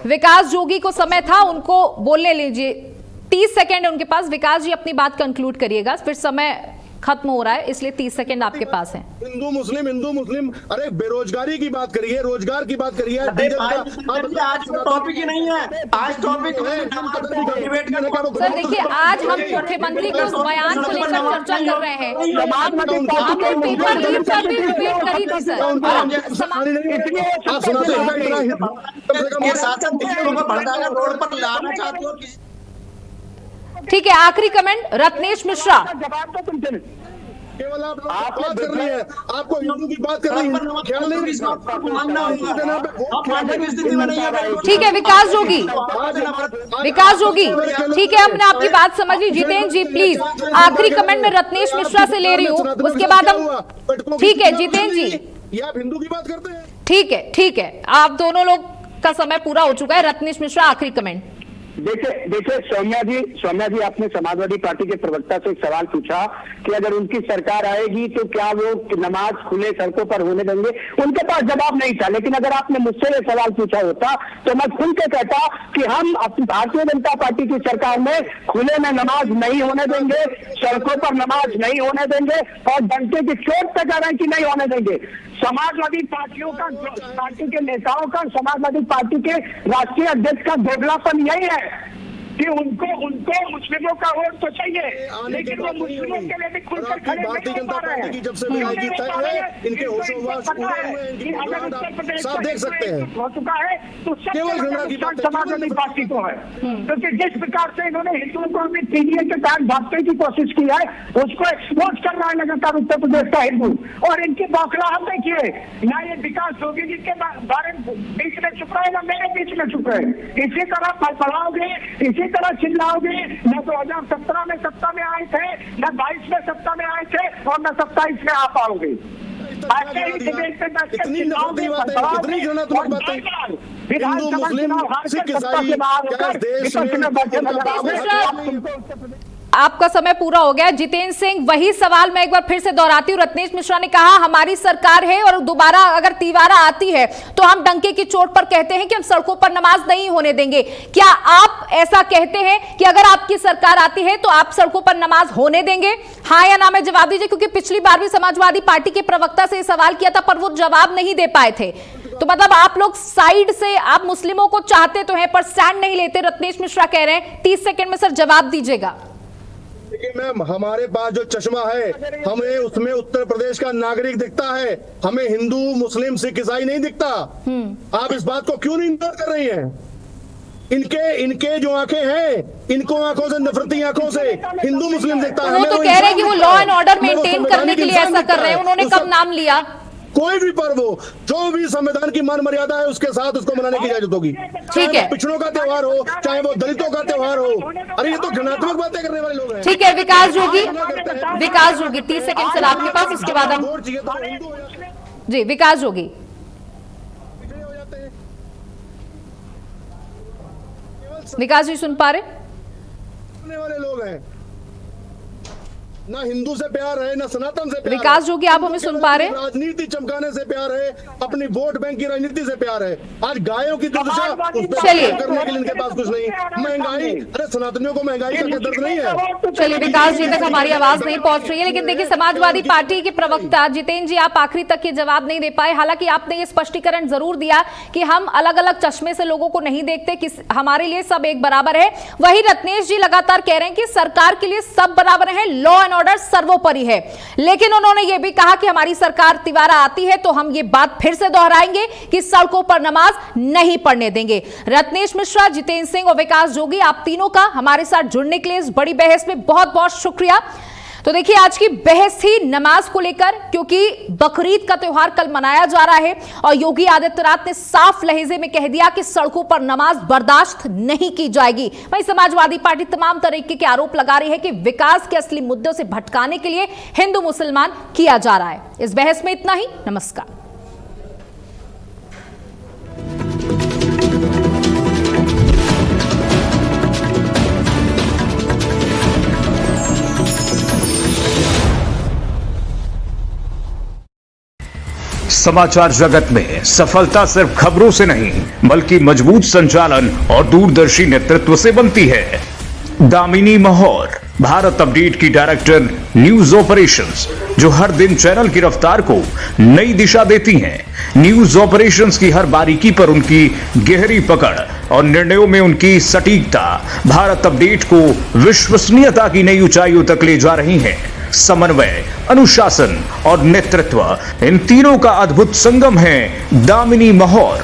विकास जोगी को समय था, उनको बोलने लीजिए, 30 सेकेंड है उनके पास। विकास जी अपनी बात कंक्लूड करिएगा, फिर समय खत्म हो रहा है, इसलिए 30 सेकंड आपके पास है। हिंदू मुस्लिम, अरे बेरोजगारी की बात करिए, रोजगार की बात करिए। आज टॉपिक ही नहीं है, आज टॉपिक सर देखिए, आज हम मुख्यमंत्री के उस बयान को लेकर चर्चा कर रहे हैं। आपने पेपर लीक पर भी डिबेट करी थी सर। रोड पर लाना चाहते हो। ठीक है, आखिरी कमेंट रत्नेश मिश्रा। जवाब तो तुम चले केवल आप बात कर रही है, आपको हिंदू की बात कर रही है, ख्याल नहीं। ठीक है विकास जोगी, ठीक है, हमने आपकी बात समझ ली। जितेंद्र जी प्लीज, आखिरी कमेंट में रत्नेश मिश्रा से ले रही हूँ, उसके बाद हम। ठीक है जितेंद्र जी, ये आप हिंदू की बात करते हैं। ठीक है, आप दोनों लोग का समय पूरा हो चुका है। रत्नेश मिश्रा आखिरी कमेंट। देखिए सौम्या जी आपने समाजवादी पार्टी के प्रवक्ता से एक सवाल पूछा कि अगर उनकी सरकार आएगी तो क्या वो नमाज खुले सड़कों पर होने देंगे। उनके पास जवाब नहीं था, लेकिन अगर आपने मुझसे ये सवाल पूछा होता तो मैं खुल के कहता कि हम अपनी भारतीय जनता पार्टी की सरकार में खुले में नमाज नहीं होने देंगे, सड़कों पर नमाज नहीं होने देंगे, और डंके की चोट पे कह रहे हैं कि नहीं होने देंगे। समाजवादी पार्टी के नेताओं का, समाजवादी पार्टी के राष्ट्रीय अध्यक्ष का दोगलापन यही है कि उनको मुस्लिमों का वोट तो चाहिए, लेकिन वो मुस्लिमों के लिए भी खुलकर खड़े नहीं हो पा रहे हैं। जब से इनके होशोहवास साफ देख सकते हैं हो चुका है, तो केवल समाजवादी पार्टी को है, क्योंकि जिस प्रकार से इन्होंने हिंदुओं को अपनी पीडीए के तहत भागने की कोशिश की है, उसको एक्सपोज कर रहा है लगातार उत्तर प्रदेश का हिंदू। और इनकी बौखलाहट देखिए, ना ये विकास जोगी जी के बारे में बीच में चुप रहे, ना मेरे बीच में चुप रहे। इसी तरह फड़फड़ाओगे, इसी तरह चिल्लाओगे। न 2017 में सत्ता में आए थे, न 22 में सत्ता में आए थे, और न 27 में आ पाओगे। हिंदू मुस्लिम सिख ईसाई देश में आपका समय पूरा हो गया। जितेंद्र सिंह, वही सवाल मैं एक बार फिर से दोहराती हूँ। रत्नेश मिश्रा ने कहा हमारी सरकार है और दोबारा अगर तिवारा आती है तो हम डंके की चोट पर कहते हैं कि हम सड़कों पर नमाज नहीं होने देंगे। क्या आप ऐसा कहते हैं कि अगर आपकी सरकार आती है तो आप सड़कों पर नमाज होने देंगे? हाँ या ना में जवाब दीजिए, क्योंकि पिछली बार भी समाजवादी पार्टी के प्रवक्ता से सवाल किया था पर वो जवाब नहीं दे पाए थे। तो मतलब आप लोग साइड से, आप मुस्लिमों को चाहते तो हैं पर स्टैंड नहीं लेते। रत्नेश मिश्रा कह रहे हैं 30 सेकंड में सर जवाब दीजिएगा। देखिए मैम, हमारे पास जो चश्मा है, हमें उसमें उत्तर प्रदेश का नागरिक दिखता है, हमें हिंदू मुस्लिम सिख ईसाई नहीं दिखता। आप इस बात को क्यों नहीं नोट कर रही हैं? इनके जो आंखें हैं, इनको आंखों से, नफरती आंखों से हिंदू मुस्लिम दिखता है। वो तो कह रहे हैं कि वो लॉ एंड ऑर्डर मेंटेन करने के लिए ऐसा कर रहे हैं। उन्होंने कब नाम लिया? कोई भी पर्व हो, जो भी संविधान की मान मर्यादा है उसके साथ उसको मनाने की इजाजत होगी। ठीक है, पिछड़ों का त्योहार हो, चाहे वो दलितों का त्योहार हो। अरे ये तो घृणात्मक बातें करने वाले लोग हैं। ठीक है विकास जोगी 30 सेकंड सर आपके पास, उसके बाद हम जी विकास जोगी। विकास जी सुन पा रहे? वाले लोग हैं, ना हिंदू से प्यार है, ना सनातन से प्यार। विकास जोगी आप हमें सुन पा रहे हैं? राजनीति चमकाने से प्यार है, अपनी वोट बैंक की राजनीति से प्यार है। आज गायों की दुर्दशा चलिए करने के लिए इनके पास कुछ नहीं। महंगाई, अरे सनातनियों को महंगाई का दर्द नहीं है। चलिए विकास जी तक हमारी आवाज नहीं पहुंच रही है, लेकिन देखिए समाजवादी पार्टी के प्रवक्ता जितेंद्र जी, आप आखिरी तक ये जवाब नहीं दे पाए। हालांकि आपने ये स्पष्टीकरण जरूर दिया कि हम अलग अलग चश्मे से लोगों को नहीं देखते, कि हमारे लिए सब एक बराबर है। वही रत्नेश जी लगातार कह रहे हैं कि सरकार के लिए सब बराबर है, लॉ एंड ऑर्डर सर्वोपरि है। लेकिन उन्होंने यह भी कहा कि हमारी सरकार तिवारा आती है तो हम ये बात फिर से दोहराएंगे कि सड़कों पर नमाज नहीं पढ़ने देंगे। रत्नेश मिश्रा, जितेंद्र सिंह और विकास जोगी, आप तीनों का हमारे साथ जुड़ने के लिए इस बड़ी बहस में बहुत बहुत शुक्रिया। तो देखिए आज की बहस थी नमाज को लेकर, क्योंकि बकरीद का त्योहार कल मनाया जा रहा है और योगी आदित्यनाथ ने साफ लहजे में कह दिया कि सड़कों पर नमाज बर्दाश्त नहीं की जाएगी। वहीं समाजवादी पार्टी तमाम तरीके के आरोप लगा रही है कि विकास के असली मुद्दों से भटकाने के लिए हिंदू मुसलमान किया जा रहा है। इस बहस में इतना ही। नमस्कार। समाचार जगत में सफलता सिर्फ खबरों से नहीं बल्कि मजबूत संचालन और दूरदर्शी नेतृत्व से बनती है। दामिनी महौर, भारत अपडेट की डायरेक्टर न्यूज ऑपरेशंस, जो हर दिन चैनल की रफ्तार को नई दिशा देती हैं। न्यूज ऑपरेशंस की हर बारीकी पर उनकी गहरी पकड़ और निर्णयों में उनकी सटीकता भारत अपडेट को विश्वसनीयता की नई ऊंचाइयों तक ले जा रही हैं। समन्वय, अनुशासन और नेतृत्व, इन तीनों का अद्भुत संगम है दामिनी महौर।